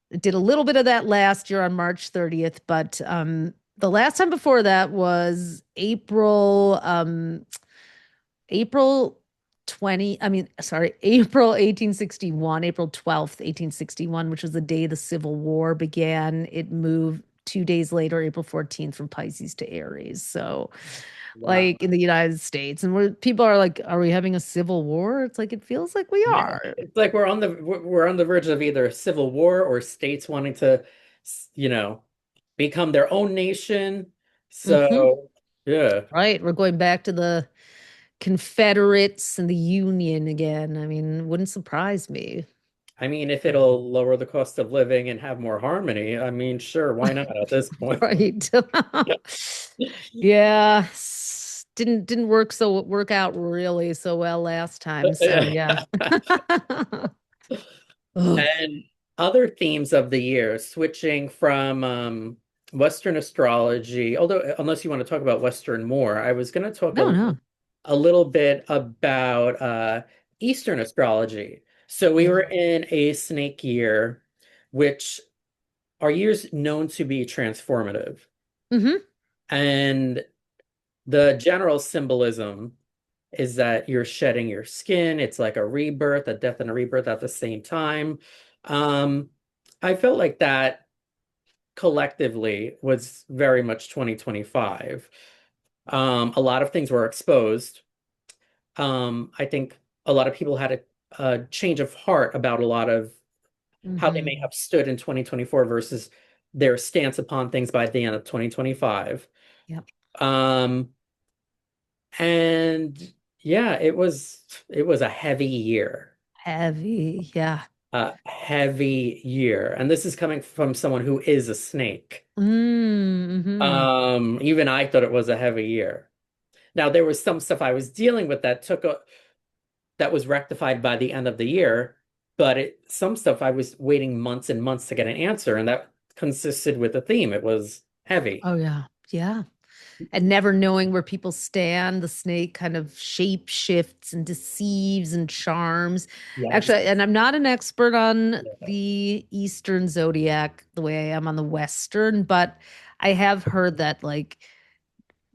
Speaker 2: It did a little bit of that last year on March 30th, but the last time before that was April April 1861, April 12th, 1861, which was the day the Civil War began. It moved 2 days later, April 14th, from Pisces to Aries. So,
Speaker 1: Wow.
Speaker 2: like in the United States, and where people are like, are we having a civil war? It's like, it feels like we
Speaker 1: Yeah.
Speaker 2: are.
Speaker 1: It's like we're on the verge of either a civil war or states wanting to, you know, become their own nation.
Speaker 2: Hmm.
Speaker 1: So, yeah.
Speaker 2: Right. We're going back to the Confederates and the Union again. I mean, wouldn't surprise me.
Speaker 1: I mean, if it'll lower the cost of living and have more harmony, I mean, sure, why not at this point?
Speaker 2: Right. Yeah. Didn't work out really so well last time. So yeah. Ugh.
Speaker 1: And other themes of the year, switching from Western astrology, although unless you want to talk about Western more, I was going to talk
Speaker 2: No, no.
Speaker 1: a little bit about Eastern astrology. So we were
Speaker 2: Yeah.
Speaker 1: in a snake year, which are years known to be transformative.
Speaker 2: Hmm.
Speaker 1: And the general symbolism is that you're shedding your skin. It's like a rebirth, a death and a rebirth at the same time. Um, I felt like that collectively was very much 2025. A lot of things were exposed. I think a lot of people had a change of heart about a lot of how they may
Speaker 2: Hmm.
Speaker 1: have stood in 2024 versus their stance upon things by the end of 2025.
Speaker 2: Yep.
Speaker 1: Um, and yeah, it was a heavy year.
Speaker 2: Heavy. Yeah.
Speaker 1: A heavy year. And this is coming from someone who is a snake.
Speaker 2: Mm-hmm.
Speaker 1: Even I thought it was a heavy year. Now there was some stuff I was dealing with that was rectified by the end of the year, but some stuff I was waiting months and months to get an answer, and that consisted with a theme. It was heavy.
Speaker 2: Oh yeah. Yeah. And never knowing where people stand, the snake kind of shape shifts and deceives and charms.
Speaker 1: Yes.
Speaker 2: Actually, and I'm not an expert on
Speaker 1: Yeah.
Speaker 2: the Eastern zodiac the way I am on the Western, but I have heard that like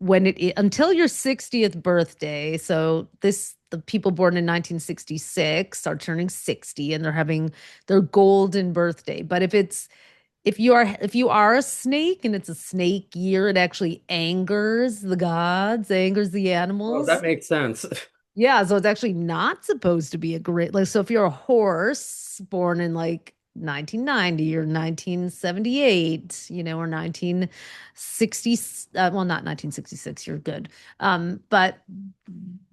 Speaker 2: until your 60th birthday, so the people born in 1966 are turning 60 and they're having their golden birthday. But if you are a snake and it's a snake year, it actually angers the gods, angers the
Speaker 1: Oh, that
Speaker 2: animals.
Speaker 1: makes sense.
Speaker 2: Yeah, so it's actually not supposed to be a great like so if you're a horse born in like 1990 or 1978, or 1960, well not 1966, you're good. But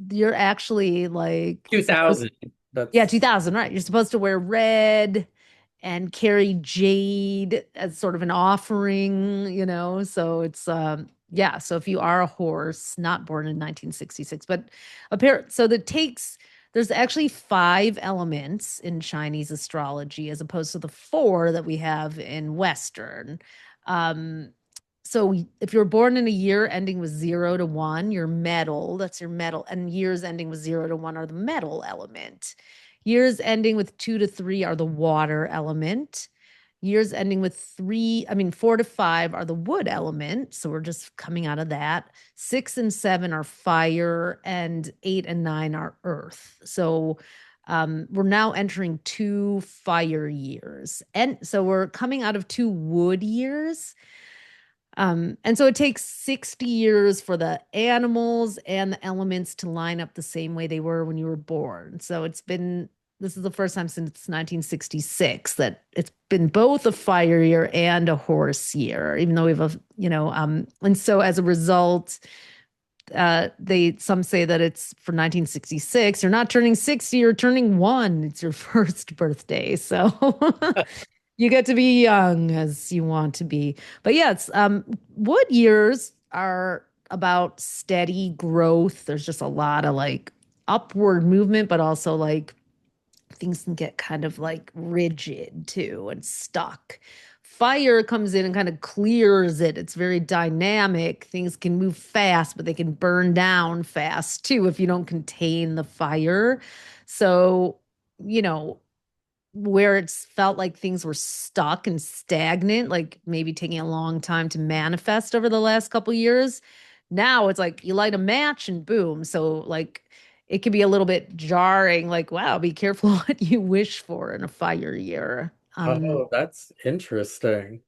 Speaker 2: you're actually like supposed
Speaker 1: 2000.
Speaker 2: yeah,
Speaker 1: That's
Speaker 2: 2000, right. You're supposed to wear red and carry jade as sort of an offering, So it's yeah, so if you are a horse not born in 1966, but so there's actually five elements in Chinese astrology as opposed to the four that we have in Western. Um so if you're born in a year ending with 0 to 1, your metal, that's your metal, and years ending with 0 to 1 are the metal element. Years ending with 2 to 3 are the water element. Years ending with 4 to 5 are the wood element. So we're just coming out of that. 6 and 7 are fire, and 8 and 9 are earth. So we're now entering 2 fire years. And so we're coming out of 2 wood years. And so it takes 60 years for the animals and the elements to line up the same way they were when you were born. So this is the first time since 1966 that it's been both a fire year and a horse year, even though we have and so as a result, some say that it's for 1966. You're not turning 60, you're turning one. It's your first birthday. So you get to be young as you want to be. But yeah, it's wood years are about steady growth. There's just a lot of like upward movement, but also like things can get kind of like rigid too and stuck. Fire comes in and kind of clears it. It's very dynamic. Things can move fast, but they can burn down fast too if you don't contain the fire. So, you know, where it's felt like things were stuck and stagnant, like maybe taking a long time to manifest over the last couple years. Now it's like you light a match and boom. So like it can be a little bit jarring, like, wow, be careful what you wish for in a fire year.
Speaker 1: Oh, that's interesting.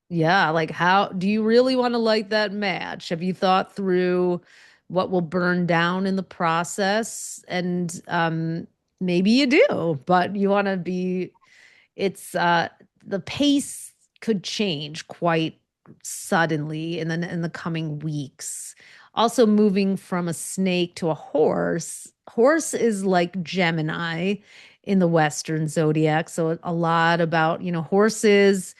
Speaker 2: Yeah, like how do you really want to light that match? Have you thought through what will burn down in the process? And maybe you do, but you want to be it's the pace could change quite suddenly in the coming weeks. Also moving from a snake to a horse. Horse is like Gemini in the Western zodiac. So a lot about, horses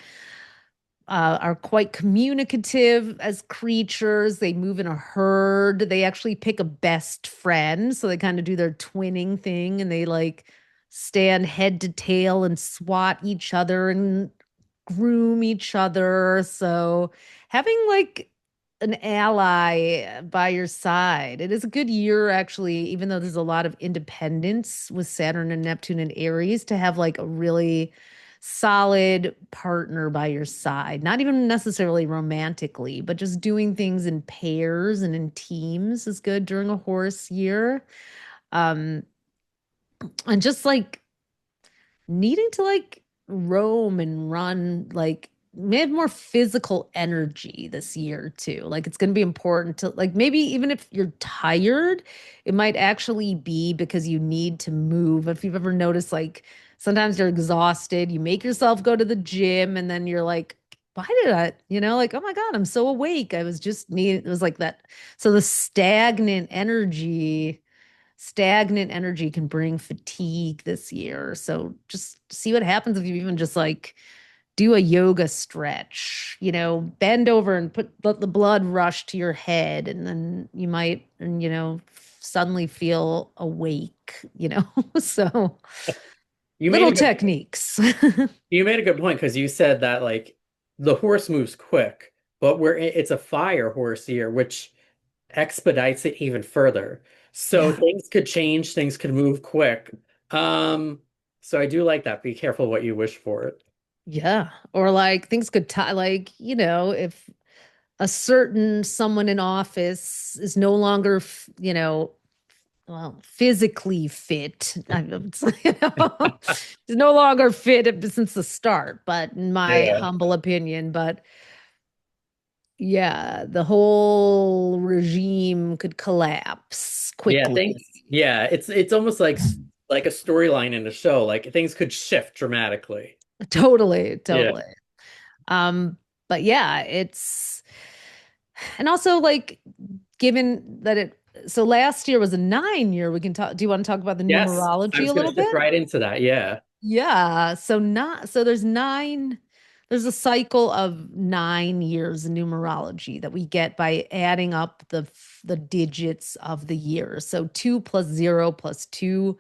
Speaker 2: are quite communicative as creatures. They move in a herd. They actually pick a best friend. So they kind of do their twinning thing and they like stand head to tail and swat each other and groom each other. So having like an ally by your side. It is a good year, actually, even though there's a lot of independence with Saturn and Neptune and Aries, to have like a really solid partner by your side. Not even necessarily romantically, but just doing things in pairs and in teams is good during a horse year. Um, and just like needing to like roam and run, like may have more physical energy this year too. Like it's going to be important to like maybe even if you're tired, it might actually be because you need to move. If you've ever noticed, like sometimes you're exhausted, you make yourself go to the gym, and then you're like, why did I, like, oh my God, I'm so awake. I was just need it was like that. So the stagnant energy can bring fatigue this year. So just see what happens if you even just like do a yoga stretch, bend over and let the blood rush to your head, and then you might, suddenly feel awake. So
Speaker 1: You made a
Speaker 2: little
Speaker 1: good
Speaker 2: techniques.
Speaker 1: you made a good point because you said that like the horse moves quick, but it's a fire horse here, which expedites it even further. So
Speaker 2: Yeah.
Speaker 1: things could change, things could move quick. Um, so I do like that. Be careful what you wish for it.
Speaker 2: Yeah. Or like things could tie, like, if a certain someone in office is no longer, well, physically fit. It's, is no longer fit since the start, but in my
Speaker 1: Yeah.
Speaker 2: humble opinion. But yeah, the whole regime could collapse
Speaker 1: Yeah,
Speaker 2: quickly.
Speaker 1: things. Yeah, it's almost like a storyline in a show. Like things could shift dramatically.
Speaker 2: Totally,
Speaker 1: Yeah.
Speaker 2: totally. Um, but yeah, and also like given that so last year was a 9 year, we can talk. Do you want to talk about the
Speaker 1: Yes, I
Speaker 2: numerology
Speaker 1: was
Speaker 2: a
Speaker 1: going
Speaker 2: little
Speaker 1: to shift
Speaker 2: bit?
Speaker 1: right into that. Yeah.
Speaker 2: Yeah. So there's there's a cycle of 9 years in numerology that we get by adding up the digits of the year. So 2 plus 0 plus 2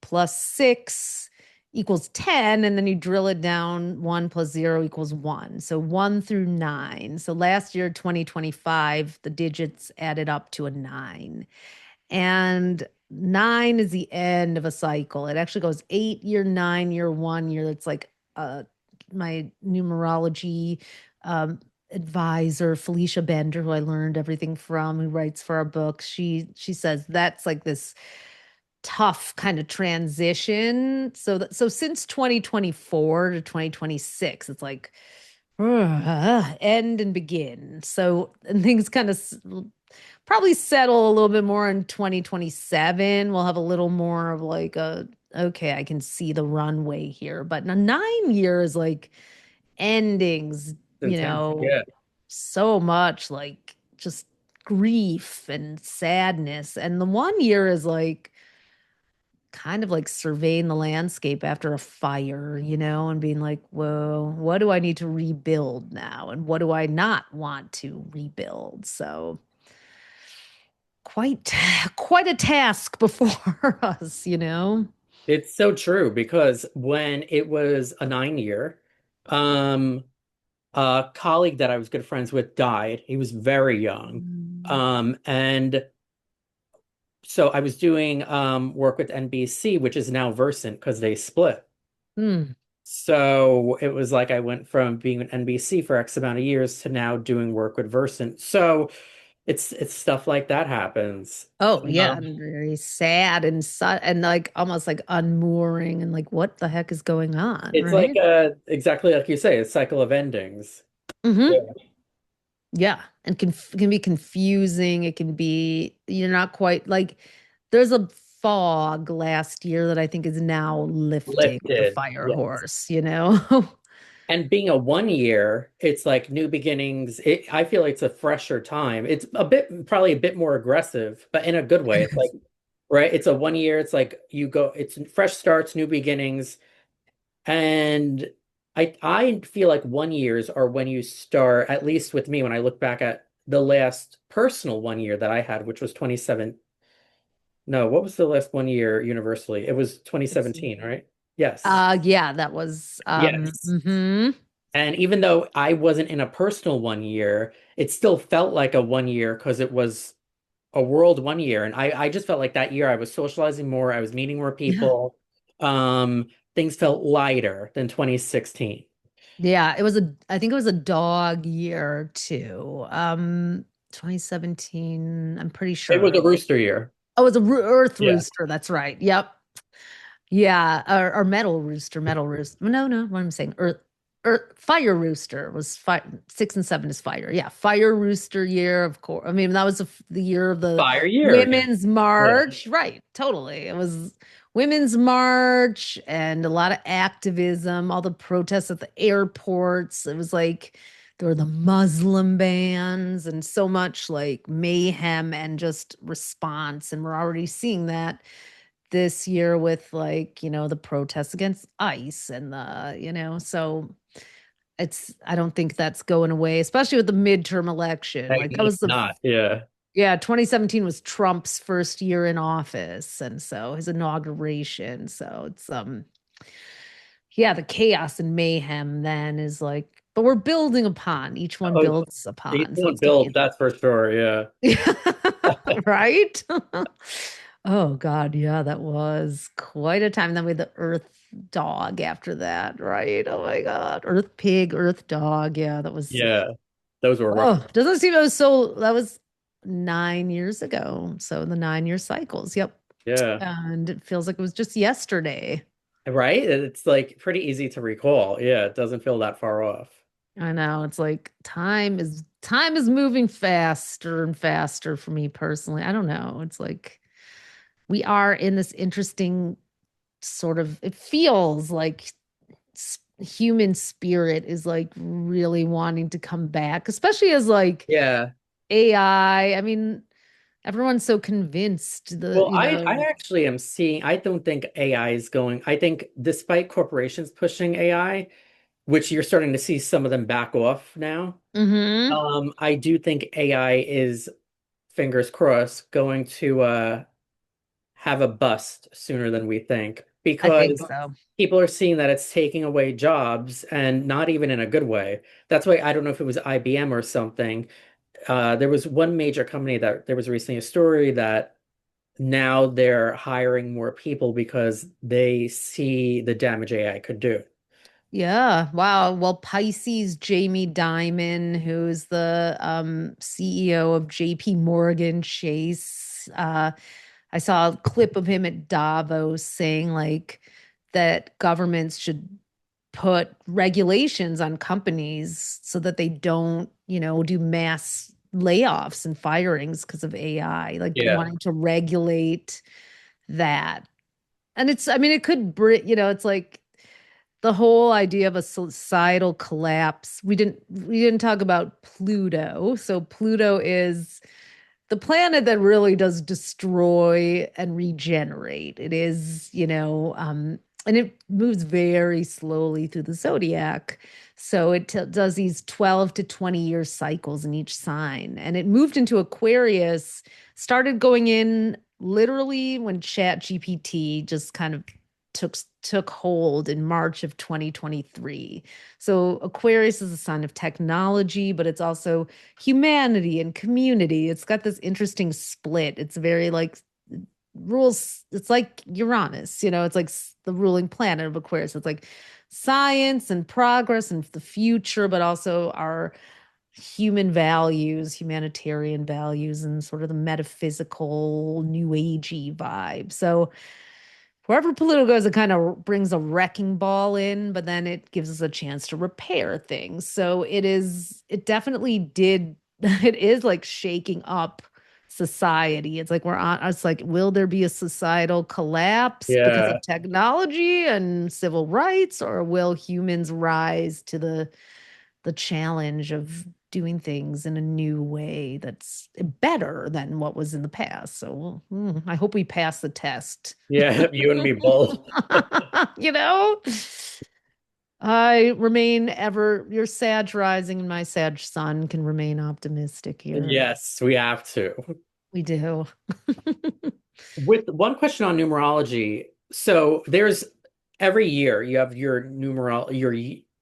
Speaker 2: plus 6 equals 10. And then you drill it down, 1 plus 0 equals 1. So 1 through 9. So last year, 2025, the digits added up to a 9. And 9 is the end of a cycle. It actually goes 8 year, 9 year, 1 year. It's like my numerology um, advisor, Felicia Bender, who I learned everything from, who writes for our books. She says that's like this tough kind of transition. So since 2024 to 2026, it's like end and begin. So and things kind of probably settle a little bit more in 2027. We'll have a little more of like okay, I can see the runway here. But in a 9 years, like endings,
Speaker 1: Intense. Yeah.
Speaker 2: so much like just grief and sadness. And the 1 year is like kind of like surveying the landscape after a fire, and being like, whoa, what do I need to rebuild now? And what do I not want to rebuild? So quite quite a task before us.
Speaker 1: It's so true because when it was a 9 year, um, a colleague that I was good friends with died. He was very young.
Speaker 2: Mm.
Speaker 1: And so I was doing work with NBC, which is now Versant because they split.
Speaker 2: Hmm.
Speaker 1: So it was like I went from being with NBC for X amount of years to now doing work with Versant. So it's stuff like that happens.
Speaker 2: Oh yeah,
Speaker 1: Um,
Speaker 2: and very sad and and like almost like unmooring and like what the heck is going on,
Speaker 1: it's like
Speaker 2: right?
Speaker 1: exactly like you say, a cycle of endings. Yeah.
Speaker 2: Hmm. Yeah, and can be confusing. It can be you're not quite like there's a fog last year that I think is now lifting with the
Speaker 1: Lifted.
Speaker 2: fire
Speaker 1: Yes.
Speaker 2: horse.
Speaker 1: And being a 1 year, it's like new beginnings. I feel like it's a fresher time. It's probably a bit more aggressive, but in a good way. It's like, right? It's a 1 year. It's like you go, it's fresh starts, new beginnings. And I feel like 1 years are when you start, at least with me, when I look back at the last personal 1 year that I had, which was 27. No, what was the last 1 year universally? It was
Speaker 2: Let's
Speaker 1: 2017,
Speaker 2: see.
Speaker 1: right? Yes.
Speaker 2: Yeah, that was
Speaker 1: Yes.
Speaker 2: mhm.
Speaker 1: And even though I wasn't in a personal 1 year, it still felt like a 1 year because it was a world 1 year. And I just felt like that year I was socializing more, I was meeting more
Speaker 2: Yeah.
Speaker 1: people. Things felt lighter than 2016.
Speaker 2: Yeah, I think it was a dog year too. 2017, I'm pretty
Speaker 1: It was a
Speaker 2: sure.
Speaker 1: rooster year.
Speaker 2: Oh, it was a Earth
Speaker 1: Yeah.
Speaker 2: rooster. That's right. Yep. Yeah, or metal rooster, metal rooster. No, no, what am I saying? Earth, fire rooster was fire. 6 and 7 is fire. Yeah, fire rooster year, of course. I mean, that was the year of the
Speaker 1: Fire year again.
Speaker 2: Women's
Speaker 1: Yeah.
Speaker 2: March. Right, totally. It was Women's March and a lot of activism, all the protests at the airports. It was like there were the Muslim bans and so much like mayhem and just response. And we're already seeing that this year with like, the protests against ICE and so I don't think that's going away, especially with the midterm election. Like that
Speaker 1: It's
Speaker 2: was
Speaker 1: not. Yeah.
Speaker 2: yeah, 2017 was Trump's first year in office. And so his inauguration. So yeah, the chaos and mayhem then is like, but we're building upon, each one
Speaker 1: Oh,
Speaker 2: builds
Speaker 1: it's
Speaker 2: upon. So
Speaker 1: gonna
Speaker 2: it's going to
Speaker 1: build,
Speaker 2: be
Speaker 1: that's for sure. Yeah.
Speaker 2: right? Oh God, yeah, that was quite a time. Then we had the Earth dog after that, right? Oh my God. Earth pig, Earth dog. Yeah, that was
Speaker 1: Yeah. Those were rough.
Speaker 2: oh, doesn't seem that was 9 years ago. So the 9 year cycles. Yep.
Speaker 1: Yeah.
Speaker 2: And it feels like it was just yesterday.
Speaker 1: Right? It's like pretty easy to recall. Yeah, it doesn't feel that far off.
Speaker 2: I know it's like time is moving faster and faster for me personally. I don't know. It's like we are in this interesting sort of it feels like human spirit is like really wanting to come back, especially as like
Speaker 1: Yeah.
Speaker 2: AI. I mean, everyone's so convinced
Speaker 1: Well, I actually am seeing, I don't think AI is going, I think despite corporations pushing AI, which you're starting to see some of them back off now,
Speaker 2: hmm
Speaker 1: I do think AI is, fingers crossed, going to have a bust sooner than we think
Speaker 2: I think
Speaker 1: because
Speaker 2: so.
Speaker 1: people are seeing that it's taking away jobs and not even in a good way. That's why I don't know if it was IBM or something. There was one major company that there was recently a story that now they're hiring more people because they see the damage AI could do.
Speaker 2: Yeah. Wow. Well, Pisces, Jamie Dimon, who's the CEO of JP Morgan Chase, I saw a clip of him at Davos saying like that governments should put regulations on companies so that they don't, do mass layoffs and firings because of AI, like
Speaker 1: Yeah.
Speaker 2: wanting to regulate that. And I mean, it could bring, it's like the whole idea of a societal collapse. We didn't talk about Pluto. So Pluto is the planet that really does destroy and regenerate. It is, and it moves very slowly through the zodiac. So it does these 12 to 20-year cycles in each sign. And it moved into Aquarius, started going in literally when Chat GPT just kind of took hold in March of 2023. So Aquarius is a sign of technology, but it's also humanity and community. It's got this interesting split. It's very like rules. It's like Uranus, it's like the ruling planet of Aquarius. It's like science and progress and the future, but also our human values, humanitarian values, and sort of the metaphysical, new agey vibe. So wherever Pluto goes, it kind of brings a wrecking ball in, but then it gives us a chance to repair things. So it definitely did, it is like shaking up society. It's like it's like, will there be a societal collapse because
Speaker 1: Yeah.
Speaker 2: of technology and civil rights, or will humans rise to the challenge of doing things in a new way that's better than what was in the past? So I hope we pass the test.
Speaker 1: Yeah. You and me both.
Speaker 2: you know, I remain ever, your Sag rising and my Sag sun can remain optimistic here.
Speaker 1: Yes, we have to.
Speaker 2: We do.
Speaker 1: With one question on numerology, so there's every year you have your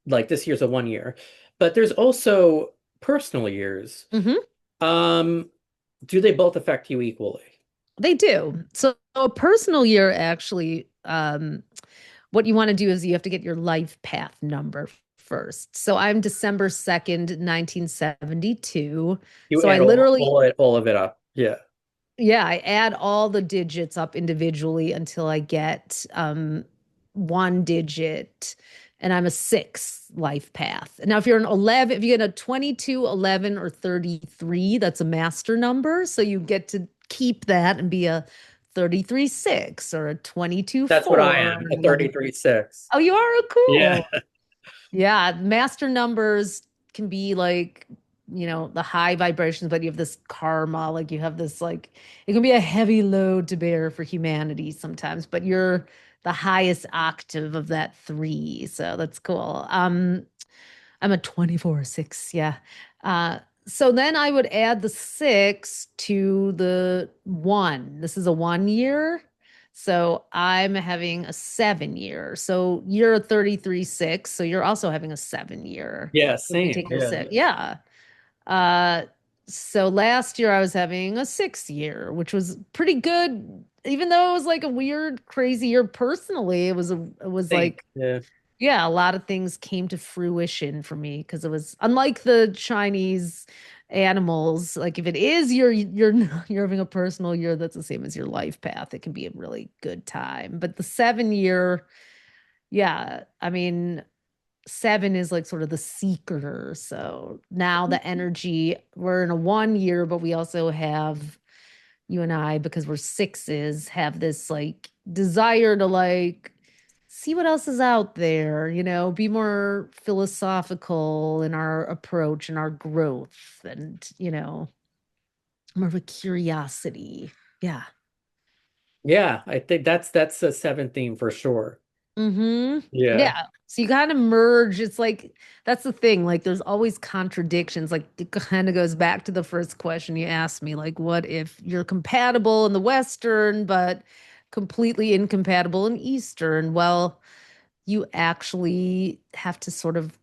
Speaker 1: like this year's a 1 year, but there's also personal years.
Speaker 2: Hmm.
Speaker 1: Um, do they both affect you equally?
Speaker 2: They do. So a personal year actually, what you want to do is you have to get your life path number first. So I'm December 2nd, 1972.
Speaker 1: You
Speaker 2: So I
Speaker 1: add
Speaker 2: literally,
Speaker 1: all of it up. Yeah.
Speaker 2: yeah, I add all the digits up individually until I get one digit, and I'm a six life path. Now, if you're an 11, if you get a 22, 11, or 33, that's a master number. So you get to keep that and be a 33 6 or a 22
Speaker 1: That's what I
Speaker 2: 4
Speaker 1: am,
Speaker 2: or
Speaker 1: a
Speaker 2: an 11.
Speaker 1: 33-6.
Speaker 2: Oh, you are? Oh,
Speaker 1: Yeah.
Speaker 2: cool. Yeah, master numbers can be like, the high vibrations, but you have this karma, like you have this like it can be a heavy load to bear for humanity sometimes, but you're the highest octave of that three. So that's cool. I'm a 24/6, yeah. So then I would add the six to the one. This is a 1 year. So I'm having a 7 year. So you're a 33/6. So you're also having a 7 year.
Speaker 1: Yeah,
Speaker 2: If you
Speaker 1: same.
Speaker 2: take the
Speaker 1: Yeah.
Speaker 2: six. Yeah. Uh, so last year I was having a 6 year, which was pretty good, even though it was like a weird, crazy year personally. It was
Speaker 1: Same.
Speaker 2: like,
Speaker 1: Yeah.
Speaker 2: yeah, a lot of things came to fruition for me because it was unlike the Chinese animals. Like if it is you're having a personal year that's the same as your life path, it can be a really good time. But the 7 year, yeah, I mean, seven is like sort of the seeker. So now the energy, we're in a 1 year, but we also have you and I, because we're sixes, have this like desire to like see what else is out there, be more philosophical in our approach and our growth and, more of a curiosity. Yeah.
Speaker 1: Yeah, I think that's a seventh theme for sure.
Speaker 2: Mm-hmm.
Speaker 1: Yeah.
Speaker 2: Yeah. So you kind of merge. It's like that's the thing. Like there's always contradictions. Like it kind of goes back to the first question you asked me. Like, what if you're compatible in the Western, but completely incompatible in Eastern? Well, you actually have to sort of,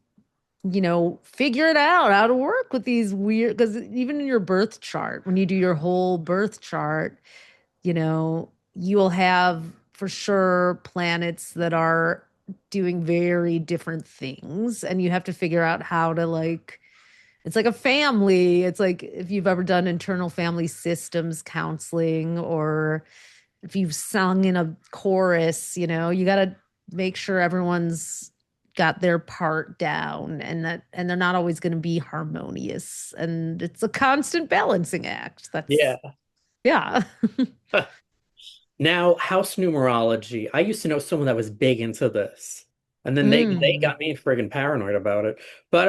Speaker 2: figure it out how to work with these weird, because even in your birth chart, when you do your whole birth chart, you'll have for sure planets that are doing very different things, and you have to figure out how to like it's like a family. It's like if you've ever done internal family systems counseling, or if you've sung in a chorus, you got to make sure everyone's got their part down, and they're not always going to be harmonious, and it's a constant balancing act. That's
Speaker 1: Yeah.
Speaker 2: yeah.
Speaker 1: Now, house numerology. I used to know someone that was big into this. And then they
Speaker 2: Mm.
Speaker 1: got me friggin' paranoid about it. But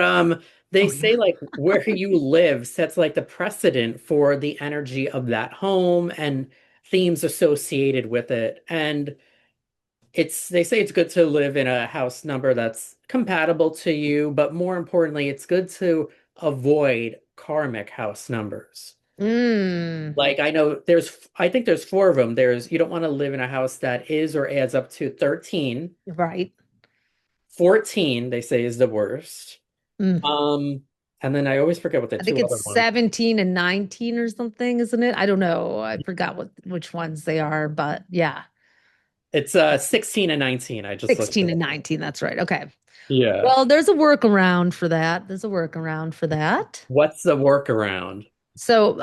Speaker 1: they
Speaker 2: Oh
Speaker 1: say
Speaker 2: yeah.
Speaker 1: like where you live sets like the precedent for the energy of that home and themes associated with it. And they say it's good to live in a house number that's compatible to you, but more importantly, it's good to avoid karmic house numbers.
Speaker 2: Mm.
Speaker 1: Like I think there's four of them. You don't want to live in a house that is or adds up to 13.
Speaker 2: Right.
Speaker 1: 14, they say is the worst.
Speaker 2: Mm.
Speaker 1: Um, and then I always forget what the
Speaker 2: I think
Speaker 1: two
Speaker 2: it's
Speaker 1: other ones.
Speaker 2: 17 and 19 or something, isn't it? I don't know. I forgot which ones they are, but yeah.
Speaker 1: It's 16 and 19. I just looked it
Speaker 2: 16 and
Speaker 1: up.
Speaker 2: 19, that's right. Okay.
Speaker 1: Yeah.
Speaker 2: Well, there's a workaround for that. There's a workaround for that.
Speaker 1: What's the workaround?
Speaker 2: So,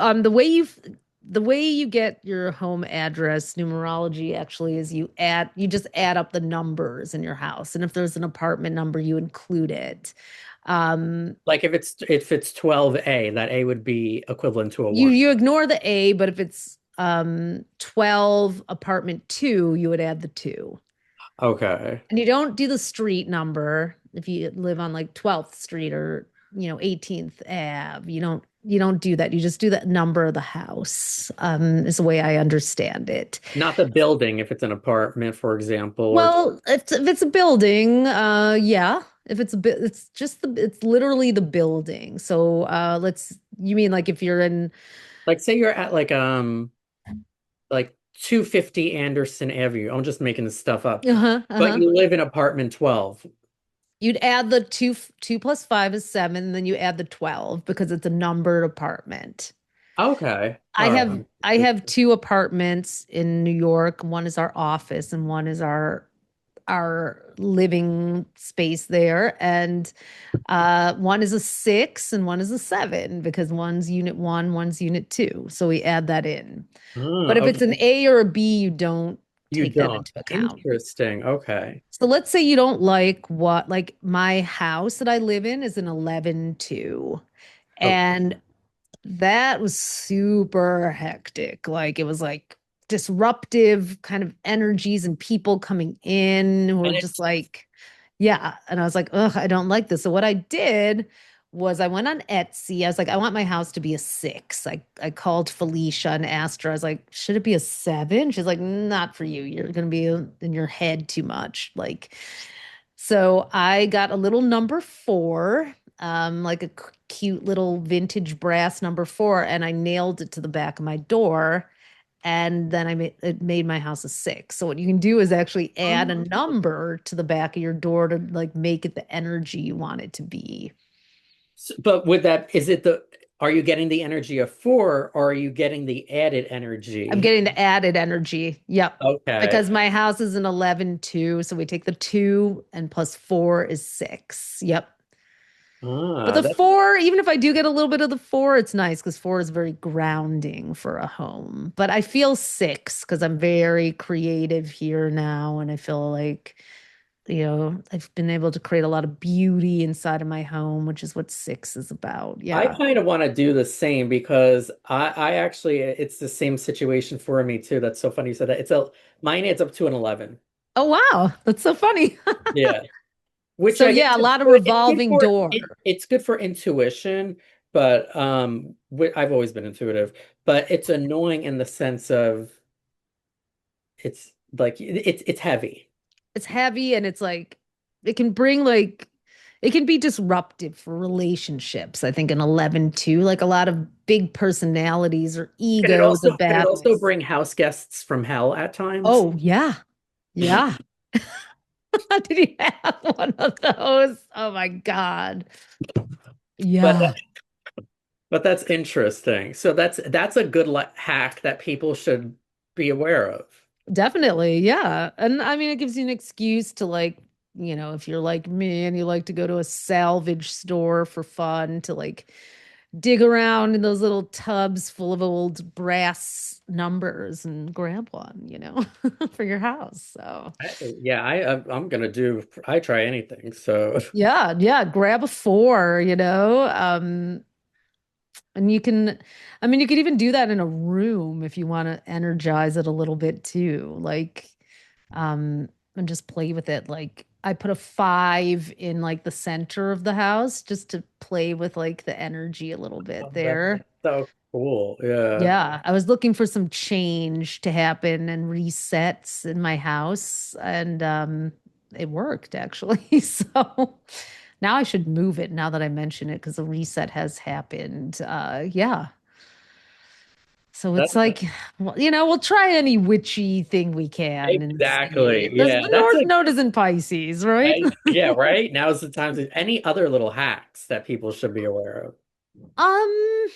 Speaker 2: the way you get your home address numerology actually is you just add up the numbers in your house. And if there's an apartment number, you include it. Um,
Speaker 1: Like if it's 12A, that A would be equivalent to a
Speaker 2: you
Speaker 1: 1.
Speaker 2: you ignore the A, but if it's 12 apartment 2, you would add the 2.
Speaker 1: Okay.
Speaker 2: And you don't do the street number if you live on like 12th Street or, 18th Ave. You don't do that. You just do the number of the house, is the way I understand it.
Speaker 1: Not the building if it's an apartment, for example, or
Speaker 2: Well, if it's a building, yeah. If it's a bit, it's literally the building. So, you mean like if you're in,
Speaker 1: like say you're at like 250 Anderson Avenue. I'm just making this stuff up.
Speaker 2: uh-huh,
Speaker 1: But
Speaker 2: uh-huh.
Speaker 1: you live in apartment 12.
Speaker 2: You'd add the two plus five is seven, then you add the 12 because it's a numbered apartment.
Speaker 1: Okay.
Speaker 2: I
Speaker 1: All
Speaker 2: have
Speaker 1: right.
Speaker 2: I have two apartments in New York. One is our office and one is our living space there. And one is a six and one is a seven because one's unit one, one's unit two. So we add that in. But if it's an
Speaker 1: Okay.
Speaker 2: A or a B, you don't
Speaker 1: You
Speaker 2: take that
Speaker 1: don't.
Speaker 2: into account.
Speaker 1: Interesting. Okay.
Speaker 2: So let's say you don't like what, like my house that I live in is an 11-2.
Speaker 1: Okay.
Speaker 2: And that was super hectic. Like it was like disruptive kind of energies and people coming in who were
Speaker 1: And
Speaker 2: just
Speaker 1: it's
Speaker 2: like, yeah. And I was like, ugh, I don't like this. So what I did was I went on Etsy. I was like, I want my house to be a six. I called Felicia and asked her, I was like, should it be a seven? She's like, not for you. You're going to be in your head too much. Like, so I got a little number four, like a cute little vintage brass number four, and I nailed it to the back of my door. And then it made my house a six. So what you can do is actually add a
Speaker 1: um,
Speaker 2: number to the back of your door to like make it the energy you want it to be.
Speaker 1: but with that, is it the are you getting the energy of four or are you getting the added
Speaker 2: I'm
Speaker 1: energy?
Speaker 2: getting the added energy. Yep.
Speaker 1: Okay.
Speaker 2: Because my house is an 11-2. So we take the two and plus four is six. Yep. But
Speaker 1: Ah,
Speaker 2: the
Speaker 1: that's
Speaker 2: four, even if I do get a little bit of the four, it's nice because four is very grounding for a home. But I feel six because I'm very creative here now. And I feel like, I've been able to create a lot of beauty inside of my home, which is what six is about.
Speaker 1: I
Speaker 2: Yeah.
Speaker 1: kind of want to do the same because I actually it's the same situation for me too. That's so funny you said that. It's a mine adds up to an 11.
Speaker 2: Oh, wow. That's so funny.
Speaker 1: Yeah. Which
Speaker 2: So,
Speaker 1: I guess
Speaker 2: yeah, a
Speaker 1: is
Speaker 2: lot of
Speaker 1: good. It's good
Speaker 2: revolving
Speaker 1: for
Speaker 2: door.
Speaker 1: it's good for intuition, but I've always been intuitive, but it's annoying in the sense of it's like it's heavy.
Speaker 2: It's heavy and it's like, it can bring like, it can be disruptive for relationships. I think an 11 too, like a lot of big personalities or egos or
Speaker 1: Can it also
Speaker 2: battles.
Speaker 1: bring house guests from hell at times?
Speaker 2: Oh, yeah. Yeah. Did you have one of those? Oh my God.
Speaker 1: But
Speaker 2: Yeah,
Speaker 1: but that's interesting. So that's a good hack that people should be aware of.
Speaker 2: definitely. Yeah. And I mean, it gives you an excuse to like, if you're like me and you like to go to a salvage store for fun, to like dig around in those little tubs full of old brass numbers and grab one, for your house. So,
Speaker 1: Yeah, I'm gonna do. I try anything. So
Speaker 2: yeah, yeah, grab a four, and I mean, you could even do that in a room if you want to energize it a little bit too. Like, and just play with it. Like, I put a five in like the center of the house just to play with like the energy a little bit
Speaker 1: that's
Speaker 2: there.
Speaker 1: so cool. Yeah,
Speaker 2: Yeah, I was looking for some change to happen and resets in my house, and it worked actually. So now I should move it now that I mention it because the reset has happened. Yeah. So it's
Speaker 1: that's
Speaker 2: like, well, we'll try any witchy thing we can and see.
Speaker 1: exactly.
Speaker 2: There's
Speaker 1: Yeah,
Speaker 2: the
Speaker 1: that's
Speaker 2: North
Speaker 1: a
Speaker 2: Node is in Pisces, right?
Speaker 1: yeah. Right now's the time to any other little hacks that people should be aware of.
Speaker 2: Um,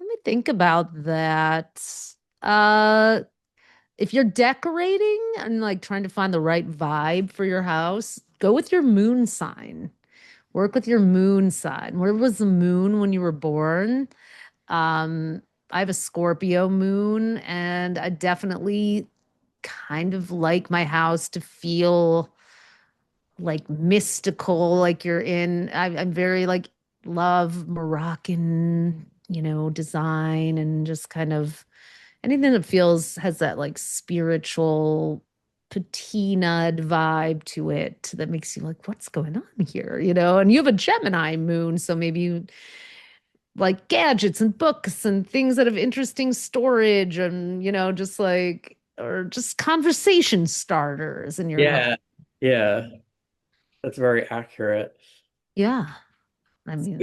Speaker 2: Let me think about that. Uh, if you're decorating and like trying to find the right vibe for your house, go with your moon sign. Work with your moon sign. Where was the moon when you were born? Um, I have a Scorpio moon, and I definitely kind of like my house to feel like mystical, like you're in. I'm very like love Moroccan, design and just kind of anything that feels has that like spiritual patina vibe to it that makes you like, what's going on here? And you have a Gemini moon, so maybe you like gadgets and books and things that have interesting storage and, just like, or just conversation starters in your home.
Speaker 1: Yeah, yeah, that's very accurate.
Speaker 2: Yeah. I mean,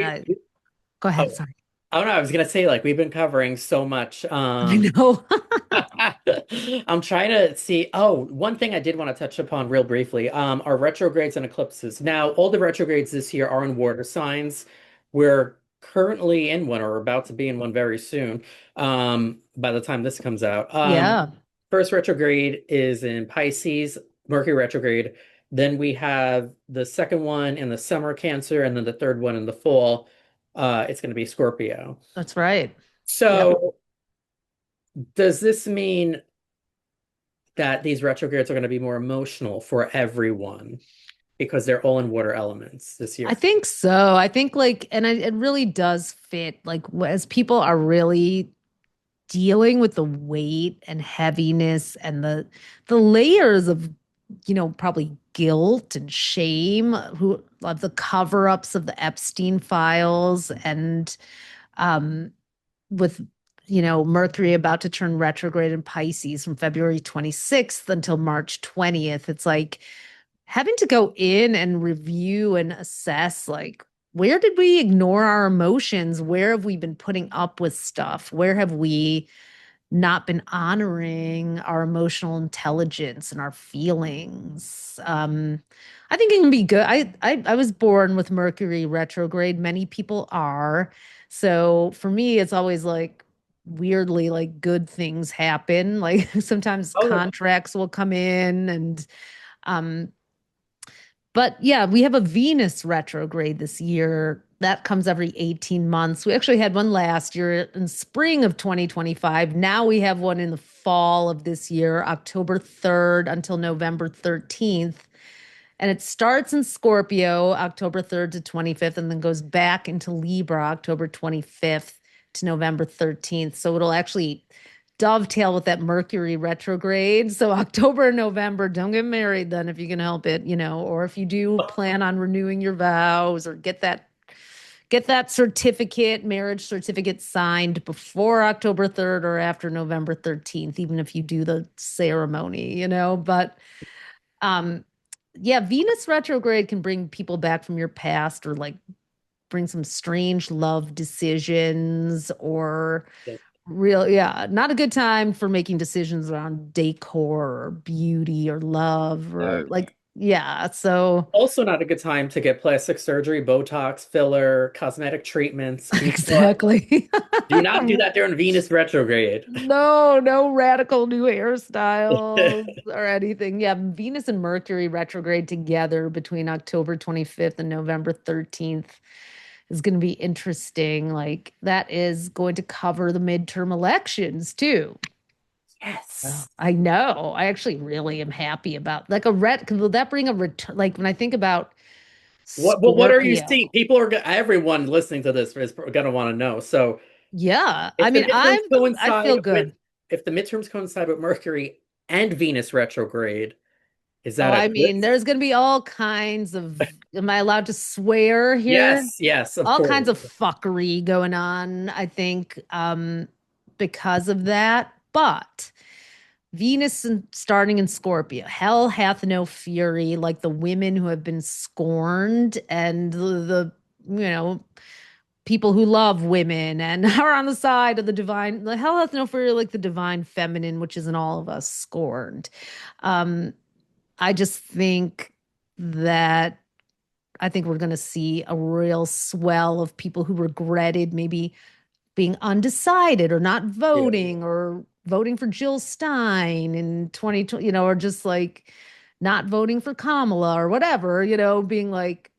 Speaker 2: go ahead.
Speaker 1: Oh,
Speaker 2: Sorry.
Speaker 1: oh no, I was gonna say like we've been covering so much.
Speaker 2: I know.
Speaker 1: I'm trying to see. Oh, one thing I did want to touch upon real briefly, are retrogrades and eclipses. Now, all the retrogrades this year are in water signs. We're currently in one or about to be in one very soon, by the time this comes out.
Speaker 2: Yeah,
Speaker 1: First retrograde is in Pisces, Mercury retrograde. Then we have the second one in the summer, Cancer, and then the third one in the fall. It's going to be Scorpio.
Speaker 2: that's right. Yep.
Speaker 1: So, does this mean that these retrogrades are going to be more emotional for everyone because they're all in water elements this
Speaker 2: I
Speaker 1: year?
Speaker 2: think so. I think like, and it really does fit. Like, as people are really dealing with the weight and heaviness and the layers of, probably guilt and shame, who of the cover-ups of the Epstein files, and um with Mercury about to turn retrograde in Pisces from February 26th until March 20th. It's like having to go in and review and assess, like, where did we ignore our emotions? Where have we been putting up with stuff? Where have we not been honoring our emotional intelligence and our feelings? I think it can be good. I was born with Mercury retrograde. Many people are. So for me, it's always like weirdly like good things happen. Like sometimes
Speaker 1: Oh,
Speaker 2: contracts will come in, and um but yeah, we have a Venus retrograde this year. That comes every 18 months. We actually had one last year in spring of 2025. Now we have one in the fall of this year, October 3rd until November 13th. And it starts in Scorpio, October 3rd to 25th, and then goes back into Libra, October 25th to November 13th. So it'll actually dovetail with that Mercury retrograde. So October and November, don't get married then if you can help it, or if you do plan on renewing your vows or get that certificate, marriage certificate signed before October 3rd or after November 13th, even if you do the ceremony. But um yeah, Venus retrograde can bring people back from your past, or like bring some strange love decisions, or
Speaker 1: yeah.
Speaker 2: real, yeah, not a good time for making decisions around decor or beauty or love, or like, yeah. So
Speaker 1: Also, not a good time to get plastic surgery, Botox, filler, cosmetic treatments.
Speaker 2: exactly.
Speaker 1: Do not do that during Venus retrograde.
Speaker 2: No, no radical new hairstyles or anything. Yeah, Venus and Mercury retrograde together between October 25th and November 13th is going to be interesting. Like, that is going to cover the midterm elections too. Oh,
Speaker 1: Yes.
Speaker 2: I know. I actually really am happy about like a will that bring a return? Like when I think about
Speaker 1: What are you seeing?
Speaker 2: Scorpio.
Speaker 1: People are everyone listening to this is going to want to know. So,
Speaker 2: Yeah. I
Speaker 1: if the
Speaker 2: mean,
Speaker 1: midterms
Speaker 2: I feel
Speaker 1: coincide with
Speaker 2: good.
Speaker 1: if the midterms coincide with Mercury and Venus retrograde, is
Speaker 2: Oh,
Speaker 1: that a
Speaker 2: I mean,
Speaker 1: twist?
Speaker 2: there's going to be all kinds of, am I allowed to swear here?
Speaker 1: Yes, yes, of
Speaker 2: All
Speaker 1: course.
Speaker 2: kinds of fuckery going on, I think, because of that. But starting in Scorpio, hell hath no fury like the women who have been scorned, and the you know, people who love women and are on the side of the divine. The hell hath no fury like the divine feminine, which is in all of us, scorned. Um, I just think that I think we're going to see a real swell of people who regretted maybe being undecided or not
Speaker 1: Yeah,
Speaker 2: voting, or voting for Jill Stein in 2020, or just like not voting for Kamala or whatever, being like,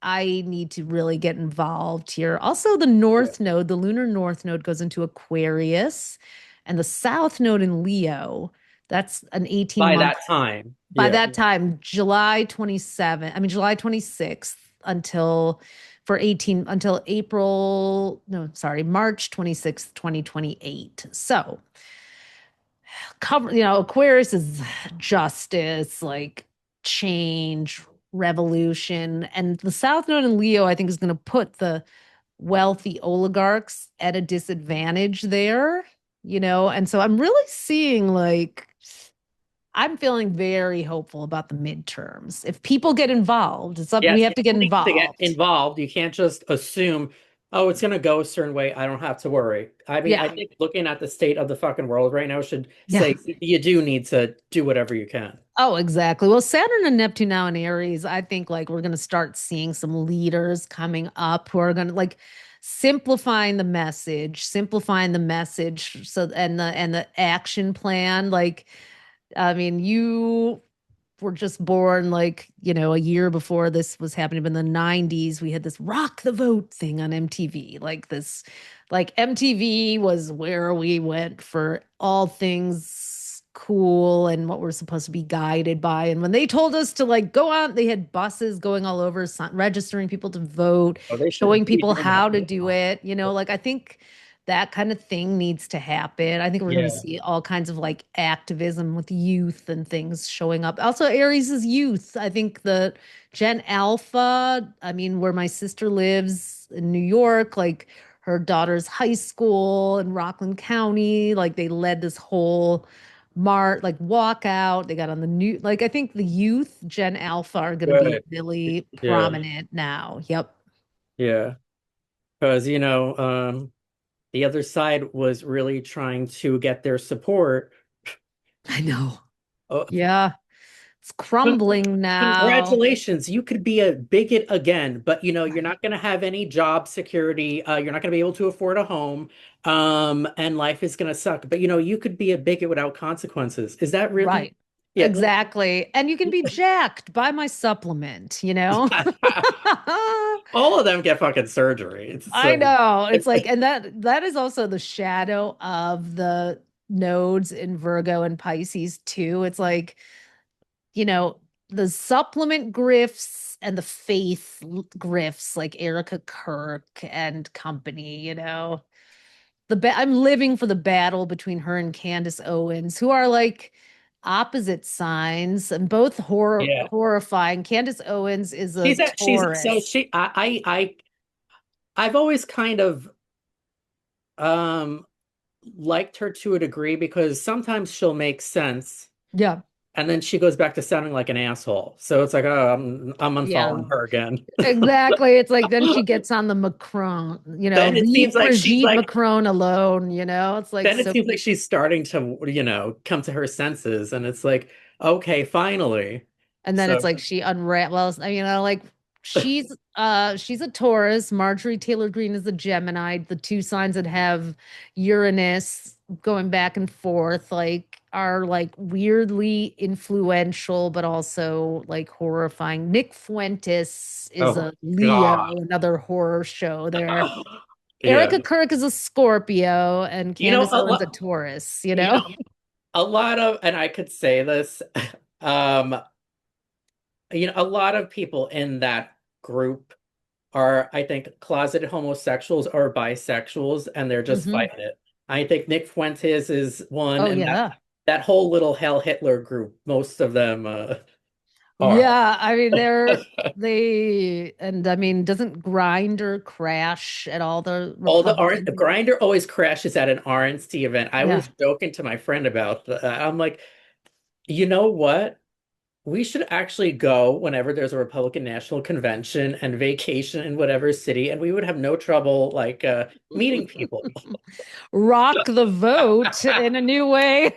Speaker 2: I need to really get involved here. Also, the
Speaker 1: yeah.
Speaker 2: North Node, the lunar North Node goes into Aquarius, and the South Node in Leo. That's an 18
Speaker 1: By
Speaker 2: month.
Speaker 1: that time,
Speaker 2: By
Speaker 1: yeah.
Speaker 2: that time, July 26th until for 18 until April, no, sorry, March 26th, 2028. So, Aquarius is justice, like change, revolution. And the South Node in Leo, I think, is going to put the wealthy oligarchs at a disadvantage there. And so I'm really seeing like, I'm feeling very hopeful about the midterms. If people get involved, we
Speaker 1: Yes,
Speaker 2: have to get
Speaker 1: people need to get
Speaker 2: involved.
Speaker 1: involved. You can't just assume Oh, it's gonna go a certain way. I don't have to worry. I mean, I
Speaker 2: Yeah.
Speaker 1: think looking at the state of the fucking world right now should
Speaker 2: Yeah.
Speaker 1: say you do need to do whatever you can.
Speaker 2: Oh, exactly. Well, Saturn and Neptune now in Aries, I think like we're going to start seeing some leaders coming up who are going to like simplifying the message so and the action plan like I mean, you were just born like, a year before this was happening. But in the 90s, we had this rock the vote thing on MTV. Like MTV was where we went for all things cool and what we're supposed to be guided by. And when they told us to like go out, they had buses going all over, registering people to vote,
Speaker 1: Oh, they should
Speaker 2: showing
Speaker 1: be
Speaker 2: people
Speaker 1: doing that
Speaker 2: how to do
Speaker 1: now.
Speaker 2: it. Like I think that kind of thing needs to happen. I think we're going to
Speaker 1: Yeah.
Speaker 2: see all kinds of like activism with youth and things showing up. Also, Aries is youth. I think the Gen Alpha, I mean, where my sister lives in New York, like her daughter's high school in Rockland County, like they led this whole like walkout. They got on the new, like I think the youth Gen Alpha are going to be
Speaker 1: Good.
Speaker 2: really
Speaker 1: Yeah.
Speaker 2: prominent now. Yep.
Speaker 1: Yeah. Because, the other side was really trying to get their support.
Speaker 2: I know.
Speaker 1: Uh,
Speaker 2: Yeah. It's
Speaker 1: con-
Speaker 2: crumbling now.
Speaker 1: Congratulations, you could be a bigot again, but you're not going to have any job security. You're not going to be able to afford a home, and life is going to suck. But you could be a bigot without consequences. Is that really?
Speaker 2: Right.
Speaker 1: Yeah.
Speaker 2: Exactly. And you can be jacked by my supplement?
Speaker 1: All of them get fucking surgery.
Speaker 2: I know. It's
Speaker 1: It's
Speaker 2: like, and that is also the shadow of the nodes in Virgo and Pisces too. It's like, you know, the supplement grifts and the faith grifts like Erica Kirk and company. I'm living for the battle between her and Candace Owens, who are like opposite signs and both
Speaker 1: yeah.
Speaker 2: horrifying. Candace Owens is a
Speaker 1: She's so
Speaker 2: Taurus.
Speaker 1: I've always kind of um liked her to a degree because sometimes she'll make sense
Speaker 2: Yeah.
Speaker 1: and then she goes back to sounding like an asshole. So it's like, oh, I'm
Speaker 2: Yeah.
Speaker 1: unfollowing her again.
Speaker 2: Exactly. It's like then she gets on the Macron,
Speaker 1: Then it
Speaker 2: leave
Speaker 1: seems like she's
Speaker 2: Brigitte
Speaker 1: like
Speaker 2: Macron alone. It's like
Speaker 1: then it
Speaker 2: so.
Speaker 1: seems like she's starting to, come to her senses and it's like, okay, finally.
Speaker 2: And then
Speaker 1: So
Speaker 2: it's like she unravels. Like she's a Taurus. Marjorie Taylor Greene is a Gemini. The two signs that have Uranus going back and forth, like are like weirdly influential, but also like horrifying. Nick Fuentes is
Speaker 1: oh
Speaker 2: a Leo,
Speaker 1: God.
Speaker 2: another horror show there.
Speaker 1: Yeah.
Speaker 2: Erica Kirk is a Scorpio and Candace
Speaker 1: A
Speaker 2: Owens a
Speaker 1: lot, you
Speaker 2: Taurus.
Speaker 1: know, a lot of, and I could say this, um, a lot of people in that group are, I think, closeted homosexuals or bisexuals, and they're just
Speaker 2: Hmm.
Speaker 1: fighting it. I think Nick Fuentes is one,
Speaker 2: Oh
Speaker 1: and
Speaker 2: yeah.
Speaker 1: that whole little Hell Hitler group, most of them are.
Speaker 2: Yeah, I mean and I mean doesn't Grinder crash at all the
Speaker 1: All the
Speaker 2: Republican?
Speaker 1: Grinder always crashes at an RNC event. I
Speaker 2: Yeah.
Speaker 1: was joking to my friend about that. I'm like, you know what? We should actually go whenever there's a Republican National Convention and vacation in whatever city, and we would have no trouble like meeting people.
Speaker 2: Rock the vote in a new way.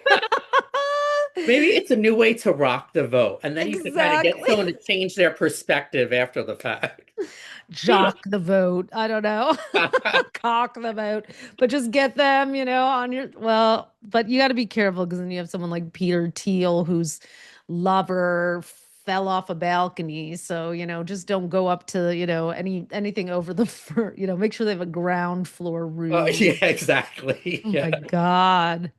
Speaker 1: Maybe it's a new way to rock the vote, and then you can kind of get
Speaker 2: Exactly.
Speaker 1: someone to change their perspective after the fact.
Speaker 2: Jock the vote. I don't know. Cock the vote. But just get them, on but you got to be careful because then you have someone like Peter Thiel whose lover fell off a balcony. So, just don't go up to, anything over the make sure they have a ground floor
Speaker 1: Yeah,
Speaker 2: room.
Speaker 1: exactly.
Speaker 2: Oh my
Speaker 1: Yeah.
Speaker 2: God.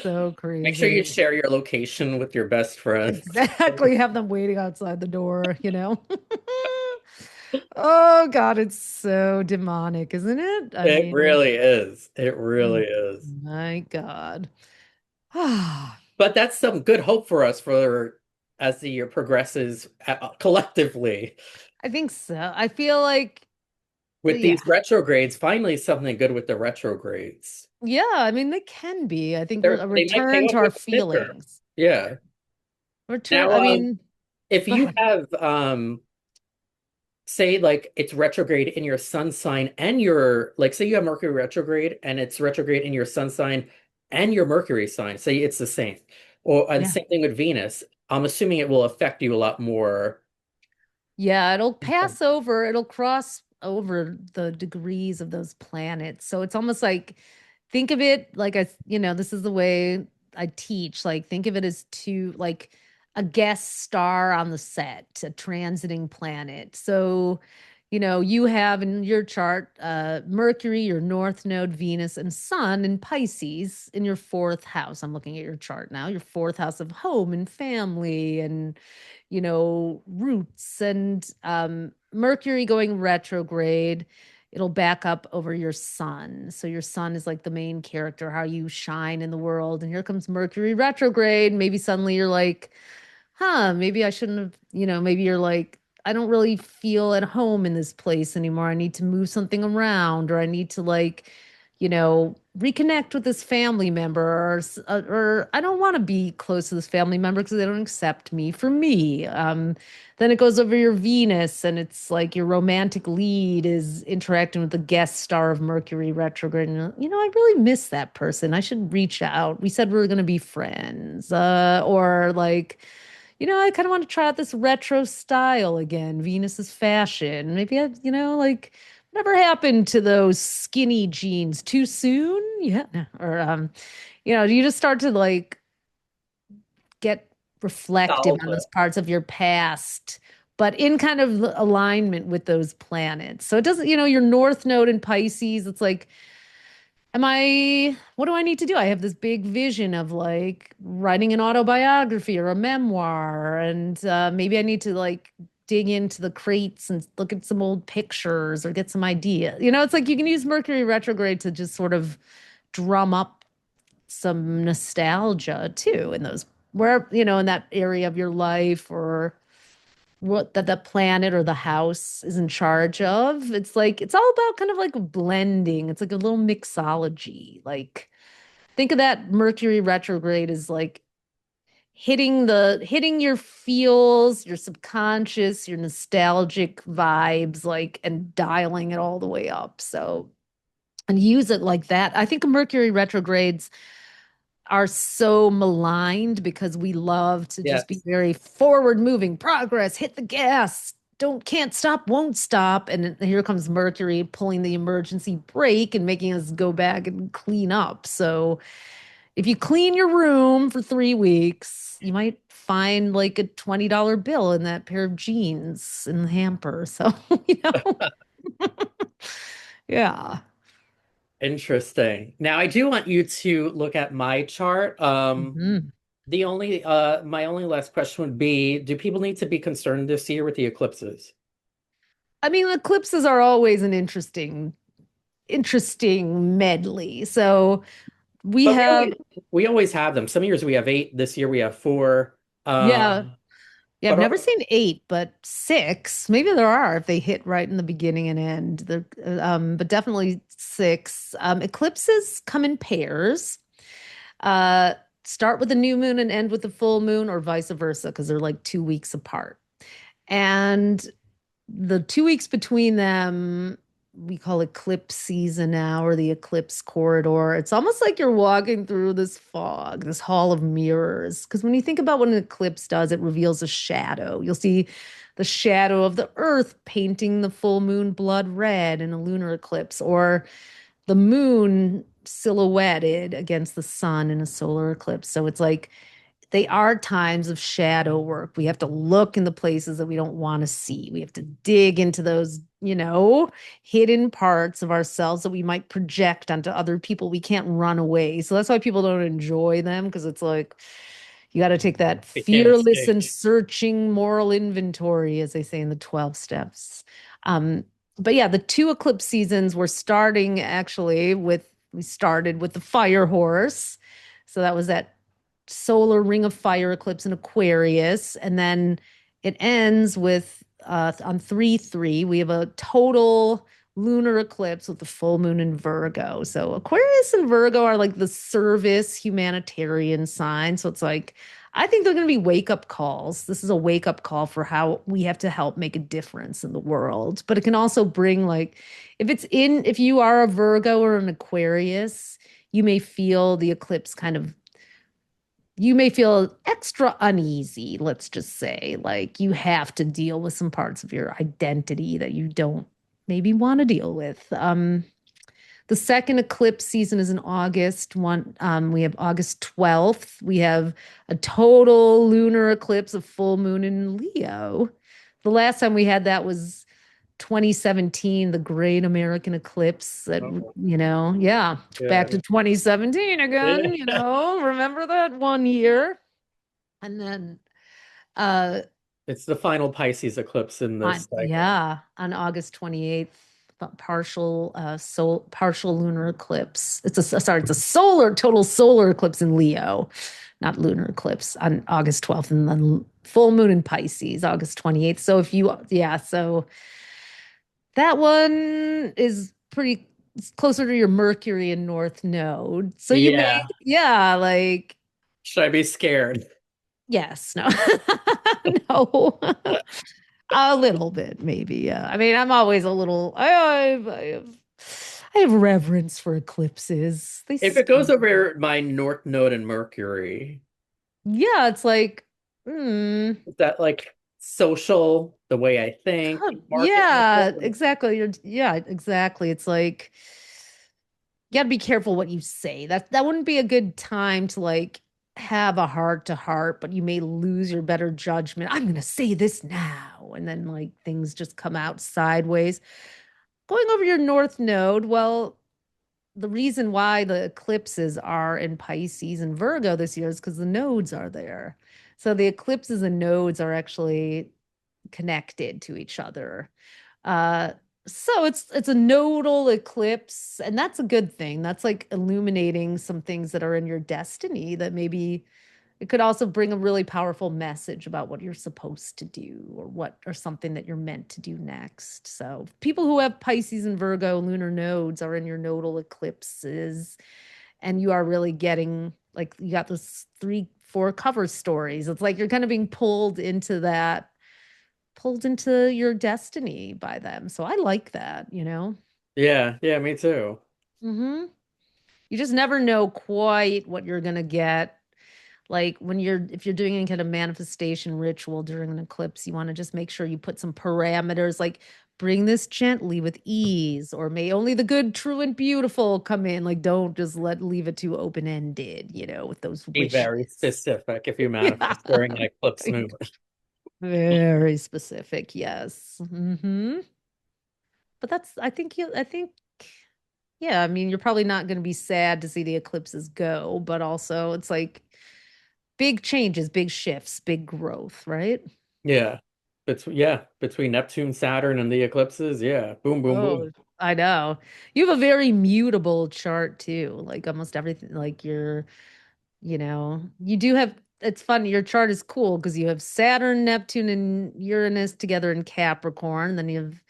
Speaker 2: So
Speaker 1: Make sure you
Speaker 2: crazy.
Speaker 1: share your location with your best friends.
Speaker 2: Exactly. Have them waiting outside the door. Oh God, it's so demonic, isn't it? I
Speaker 1: It
Speaker 2: mean,
Speaker 1: really is. It really
Speaker 2: oh
Speaker 1: is.
Speaker 2: my God. I
Speaker 1: But that's some good hope for us for as the year progresses collectively.
Speaker 2: think so. I feel like,
Speaker 1: With
Speaker 2: yeah.
Speaker 1: these retrogrades, finally something good with the retrogrades.
Speaker 2: Yeah, I mean, they can be. I think a
Speaker 1: They might pay
Speaker 2: return
Speaker 1: off
Speaker 2: to our
Speaker 1: with the midterm.
Speaker 2: feelings.
Speaker 1: Yeah.
Speaker 2: Return,
Speaker 1: Now,
Speaker 2: I mean,
Speaker 1: if
Speaker 2: go
Speaker 1: you
Speaker 2: ahead.
Speaker 1: have say like it's retrograde in your sun sign and your like say you have Mercury retrograde and it's retrograde in your sun sign and your Mercury sign, say it's the same. Or and
Speaker 2: Yeah.
Speaker 1: same thing with Venus. I'm assuming it will affect you a lot more.
Speaker 2: Yeah, it'll pass over, it'll cross over the degrees of those planets. So it's almost like think of it like this is the way I teach. Like think of it as like a guest star on the set, a transiting planet. So, you have in your chart Mercury, your north node, Venus, and Sun in Pisces in your fourth house. I'm looking at your chart now, your fourth house of home and family and roots and Mercury going retrograde. It'll back up over your sun. So your sun is like the main character, how you shine in the world. And here comes Mercury retrograde. Maybe suddenly you're like, maybe I shouldn't have, maybe you're like, I don't really feel at home in this place anymore. I need to move something around, or I need to like, reconnect with this family member, or I don't want to be close to this family member because they don't accept me for me. Then it goes over your Venus, and it's like your romantic lead is interacting with the guest star of Mercury retrograde. And, I really miss that person. I should reach out. We said we were going to be friends, or like, I kind of want to try out this retro style again, Venus's fashion. Maybe like whatever happened to those skinny jeans too soon? Yeah. Or you just start to like get reflective on
Speaker 1: Nostalgia.
Speaker 2: those parts of your past, but in kind of alignment with those planets. So it doesn't, your North Node in Pisces, it's like what do I need to do? I have this big vision of like writing an autobiography or a memoir, and maybe I need to like dig into the crates and look at some old pictures or get some idea. It's like you can use Mercury retrograde to just sort of drum up some nostalgia too in those where, in that area of your life or what that the planet or the house is in charge of. It's like it's all about kind of like blending. It's like a little mixology. Like think of that Mercury retrograde as like hitting your feels, your subconscious, your nostalgic vibes, like and dialing it all the way up. So and use it like that. I think Mercury retrogrades are so maligned because we love to just be
Speaker 1: Yes.
Speaker 2: very forward moving progress, hit the gas, can't stop, won't stop. And here comes Mercury pulling the emergency brake and making us go back and clean up. So if you clean your room for 3 weeks, you might find like a $20 bill in that pair of jeans in the hamper. So, you know, yeah.
Speaker 1: Interesting. Now I do want you to look at my chart.
Speaker 2: Mhm.
Speaker 1: The only my only last question would be, do people need to be concerned this year with the eclipses?
Speaker 2: I mean, eclipses are always an interesting medley. So we
Speaker 1: But
Speaker 2: have,
Speaker 1: we always have them. Some years we have eight, this year we have four.
Speaker 2: yeah, yeah, I've
Speaker 1: But
Speaker 2: never seen eight, but six. Maybe there are if they hit right in the beginning and end. But definitely six. Eclipses come in pairs. Uh, Start with the new moon and end with the full moon, or vice versa, because they're like 2 weeks apart. And the 2 weeks between them we call eclipse season now, or the eclipse corridor. It's almost like you're walking through this fog, this hall of mirrors. Because when you think about what an eclipse does, it reveals a shadow. You'll see the shadow of the earth painting the full moon blood red in a lunar eclipse, or the moon silhouetted against the sun in a solar eclipse. So it's like they are times of shadow work. We have to look in the places that we don't want to see. We have to dig into those, hidden parts of ourselves that we might project onto other people. We can't run away. So that's why people don't enjoy them, because it's like you got to take that
Speaker 1: they can't
Speaker 2: fearless
Speaker 1: escape.
Speaker 2: and searching moral inventory, as they say in the 12 steps. Um, but yeah, the two eclipse seasons we're starting actually with, we started with the fire horse. So that was that solar ring of fire eclipse in Aquarius. And then it ends with on 3/3, we have a total lunar eclipse with the full moon in Virgo. So Aquarius and Virgo are like the service humanitarian sign. So it's like I think they're going to be wake up calls. This is a wake up call for how we have to help make a difference in the world. But it can also bring, like, if you are a Virgo or an Aquarius, you may feel the eclipse kind of, you may feel extra uneasy, let's just say. Like you have to deal with some parts of your identity that you don't maybe want to deal with. The second eclipse season is in August. We have August 12th. We have a total lunar eclipse of full moon in Leo. The last time we had that was 2017, the Great American Eclipse. That,
Speaker 1: Oh,
Speaker 2: yeah, back
Speaker 1: yeah.
Speaker 2: to 2017 again.
Speaker 1: Yeah.
Speaker 2: Remember that one year? And then, uh,
Speaker 1: It's the final Pisces eclipse in this cycle.
Speaker 2: on August 28th, partial lunar eclipse. It's a total solar eclipse in Leo, not lunar eclipse on August 12th, and then full moon in Pisces, August 28th. So so that one is pretty it's closer to your Mercury and North Node. So you may,
Speaker 1: Yeah.
Speaker 2: yeah, like,
Speaker 1: Should I be scared?
Speaker 2: yes, no, no. A little bit, maybe. Yeah. I mean, I'm always a little. I have reverence for eclipses.
Speaker 1: If it goes over my North Node and Mercury,
Speaker 2: Yeah, it's like, hmm.
Speaker 1: is that like social, the way I think, market
Speaker 2: Yeah,
Speaker 1: myself?
Speaker 2: exactly. Yeah, exactly. It's like you got to be careful what you say. That wouldn't be a good time to like have a heart to heart, but you may lose your better judgment. I'm gonna say this now, and then like things just come out sideways. Going over your North Node, well, the reason why the eclipses are in Pisces and Virgo this year is because the nodes are there. So the eclipses and nodes are actually connected to each other. Uh, so it's a nodal eclipse, and that's a good thing. That's like illuminating some things that are in your destiny that maybe it could also bring a really powerful message about what you're supposed to do or something that you're meant to do next. So people who have Pisces and Virgo lunar nodes are in your nodal eclipses, and you are really getting like you got those 3, 4 cover stories. It's like you're kind of being pulled into your destiny by them. So I like that.
Speaker 1: Yeah, yeah, me too.
Speaker 2: Hmm. You just never know quite what you're gonna get. Like if you're doing any kind of manifestation ritual during an eclipse, you want to just make sure you put some parameters like bring this gently with ease, or may only the good, true, and beautiful come in. Like don't just leave it too open-ended, with those
Speaker 1: Be
Speaker 2: wishes.
Speaker 1: very specific if you
Speaker 2: Yeah.
Speaker 1: manifest during an eclipse moon.
Speaker 2: Very specific, yes. But I think, yeah, I mean, you're probably not going to be sad to see the eclipses go, but also it's like big changes, big shifts, big growth, right?
Speaker 1: Yeah. Between Neptune, Saturn, and the eclipses, yeah. Boom, boom, boom.
Speaker 2: Oh, I know. You have a very mutable chart too. Like almost everything, like you do have, it's funny, your chart is cool because you have Saturn, Neptune, and Uranus together in Capricorn. Then you have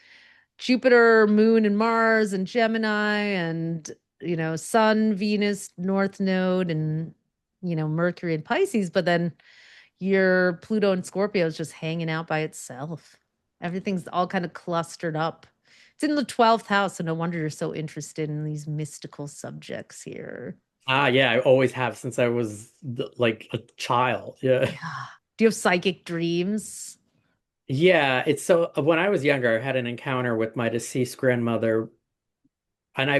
Speaker 2: Jupiter, Moon, and Mars, and Gemini, and Sun, Venus, North Node, and Mercury and Pisces. But then your Pluto and Scorpio is just hanging out by itself. Everything's all kind of clustered up. It's in the 12th house, so no wonder you're so interested in these mystical subjects here.
Speaker 1: Ah, yeah, I always have since I was like a child. Yeah.
Speaker 2: Yeah. Do you have psychic dreams?
Speaker 1: Yeah, it's so when I was younger, I had an encounter with my deceased grandmother, and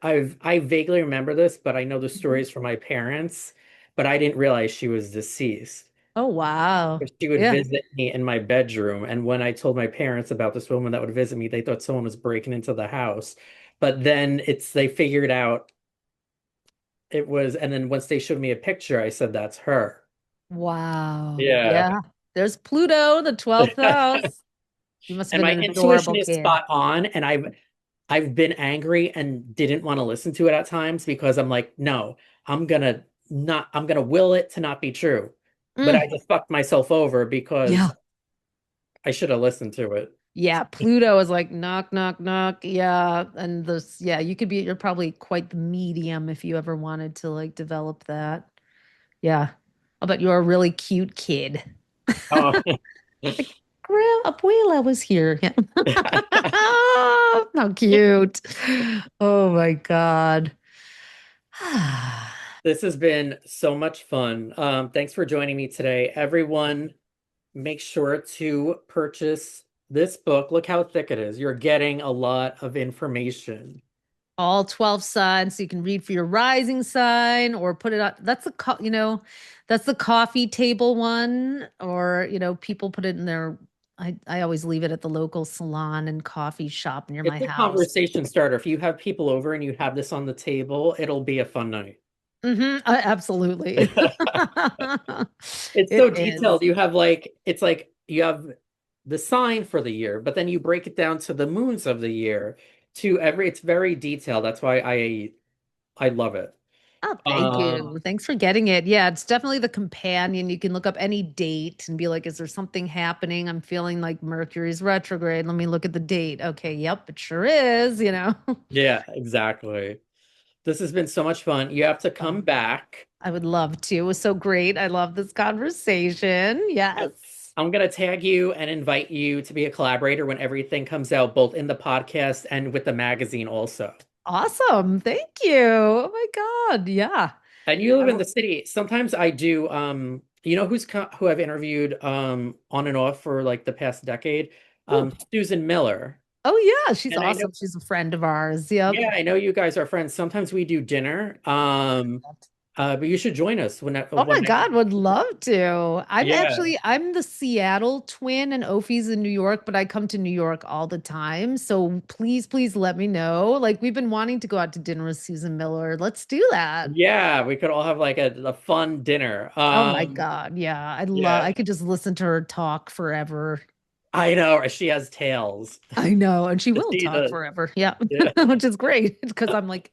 Speaker 1: I vaguely remember this, but I know the
Speaker 2: Mhm.
Speaker 1: stories from my parents, but I didn't realize she was deceased.
Speaker 2: Oh, wow.
Speaker 1: She would
Speaker 2: Yeah.
Speaker 1: visit me in my bedroom, and when I told my parents about this woman that would visit me, they thought someone was breaking into the house. But then they figured out it was, and then once they showed me a picture, I said, "That's her."
Speaker 2: Wow.
Speaker 1: Yeah.
Speaker 2: Yeah. There's Pluto, the 12th house. You must have
Speaker 1: And
Speaker 2: been
Speaker 1: my
Speaker 2: an
Speaker 1: intuition
Speaker 2: adorable
Speaker 1: is
Speaker 2: kid.
Speaker 1: spot on, and I've been angry and didn't want to listen to it at times because I'm like, no, I'm gonna will it to not be true. But I
Speaker 2: Mm,
Speaker 1: just fucked myself over
Speaker 2: yeah.
Speaker 1: because I should have listened to it.
Speaker 2: Yeah, Pluto is like knock, knock, knock. Yeah. And yeah, you're probably quite the medium if you ever wanted to like develop that. Yeah. I bet you're a really cute kid.
Speaker 1: Oh.
Speaker 2: Like, Abuela was here. Yeah. How cute. Oh my God.
Speaker 1: This has been so much fun. Thanks for joining me today. Everyone, make sure to purchase this book. Look how thick it is. You're getting a lot of information.
Speaker 2: All 12 signs so you can read for your rising sign or put it on. That's that's the coffee table one, or people put it in their I always leave it at the local salon and coffee shop near my
Speaker 1: It's a
Speaker 2: house.
Speaker 1: conversation starter. If you have people over and you have this on the table, it'll be a fun night.
Speaker 2: Absolutely.
Speaker 1: It's
Speaker 2: It
Speaker 1: so detailed.
Speaker 2: is.
Speaker 1: You have it's like you have the sign for the year, but then you break it down to the moons of the year to it's very detailed. That's why I love it.
Speaker 2: Oh, thank
Speaker 1: Um,
Speaker 2: you. Thanks for getting it. Yeah, it's definitely the companion. You can look up any date and be like, is there something happening? I'm feeling like Mercury's retrograde. Let me look at the date. Okay, yep, it sure is.
Speaker 1: yeah, exactly. This has been so much fun. You have to come
Speaker 2: Um,
Speaker 1: back.
Speaker 2: I would love to. It was so great. I love this conversation. Yes.
Speaker 1: I'm gonna tag you and invite you to be a collaborator when everything comes out, both in the podcast and with the magazine also.
Speaker 2: Awesome. Thank you. Oh my God. Yeah.
Speaker 1: And you
Speaker 2: I
Speaker 1: live in the
Speaker 2: will.
Speaker 1: city. Sometimes I do, who I've interviewed on and off for like the past decade?
Speaker 2: Ooh.
Speaker 1: Susan Miller.
Speaker 2: Oh yeah, she's
Speaker 1: And I know,
Speaker 2: awesome. She's a friend of ours. Yep.
Speaker 1: yeah, I know you guys are friends. Sometimes we do dinner. But you should join us
Speaker 2: Oh my
Speaker 1: whenever.
Speaker 2: God, would love to.
Speaker 1: Yeah.
Speaker 2: I'm the Seattle twin and Ophie's in New York, but I come to New York all the time. So please, please let me know. Like we've been wanting to go out to dinner with Susan Miller. Let's do that.
Speaker 1: Yeah, we could all have like a fun dinner.
Speaker 2: Oh my God. Yeah.
Speaker 1: Yeah,
Speaker 2: I could just listen to her talk forever.
Speaker 1: I know she has tails.
Speaker 2: I know. And she will
Speaker 1: She
Speaker 2: talk
Speaker 1: does.
Speaker 2: forever. Yeah.
Speaker 1: Yeah.
Speaker 2: Which is great because I'm like,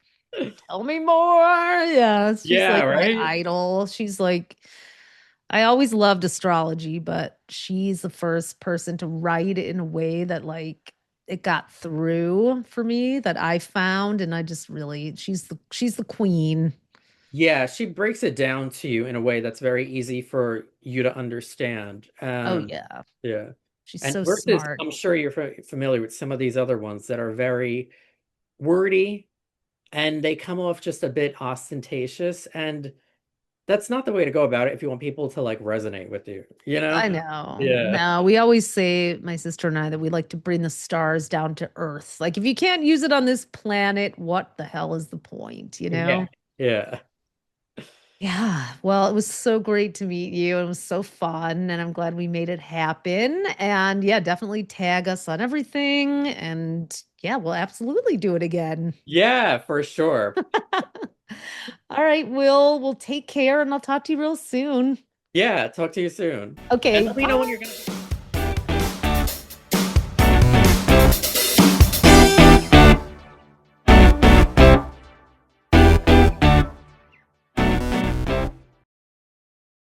Speaker 2: tell me more. Yeah. She's
Speaker 1: Yeah,
Speaker 2: like my
Speaker 1: right?
Speaker 2: idol. She's like, I always loved astrology, but she's the first person to write it in a way that like it got through for me that I found. And I just really, she's the queen.
Speaker 1: Yeah, she breaks it down to you in a way that's very easy for you to understand.
Speaker 2: Oh
Speaker 1: And
Speaker 2: yeah.
Speaker 1: yeah.
Speaker 2: She's
Speaker 1: And
Speaker 2: so
Speaker 1: versus,
Speaker 2: smart.
Speaker 1: I'm sure you're familiar with some of these other ones that are very wordy and they come off just a bit ostentatious. And that's not the way to go about it if you want people to like resonate with you, you know?
Speaker 2: I know.
Speaker 1: Yeah.
Speaker 2: No, we always say, my sister and I, that we like to bring the stars down to earth. Like, if you can't use it on this planet, what the hell is the point, you
Speaker 1: Yeah.
Speaker 2: know?
Speaker 1: Yeah.
Speaker 2: Yeah. Well, it was so great to meet you. It was so fun, and I'm glad we made it happen. And yeah, definitely tag us on everything. And yeah, we'll absolutely do it again.
Speaker 1: Yeah, for sure.
Speaker 2: All right, we'll take care, and I'll talk to you real soon.
Speaker 1: Yeah, talk to you soon. And
Speaker 2: Okay,
Speaker 1: let me know when you're
Speaker 2: bye.
Speaker 1: gonna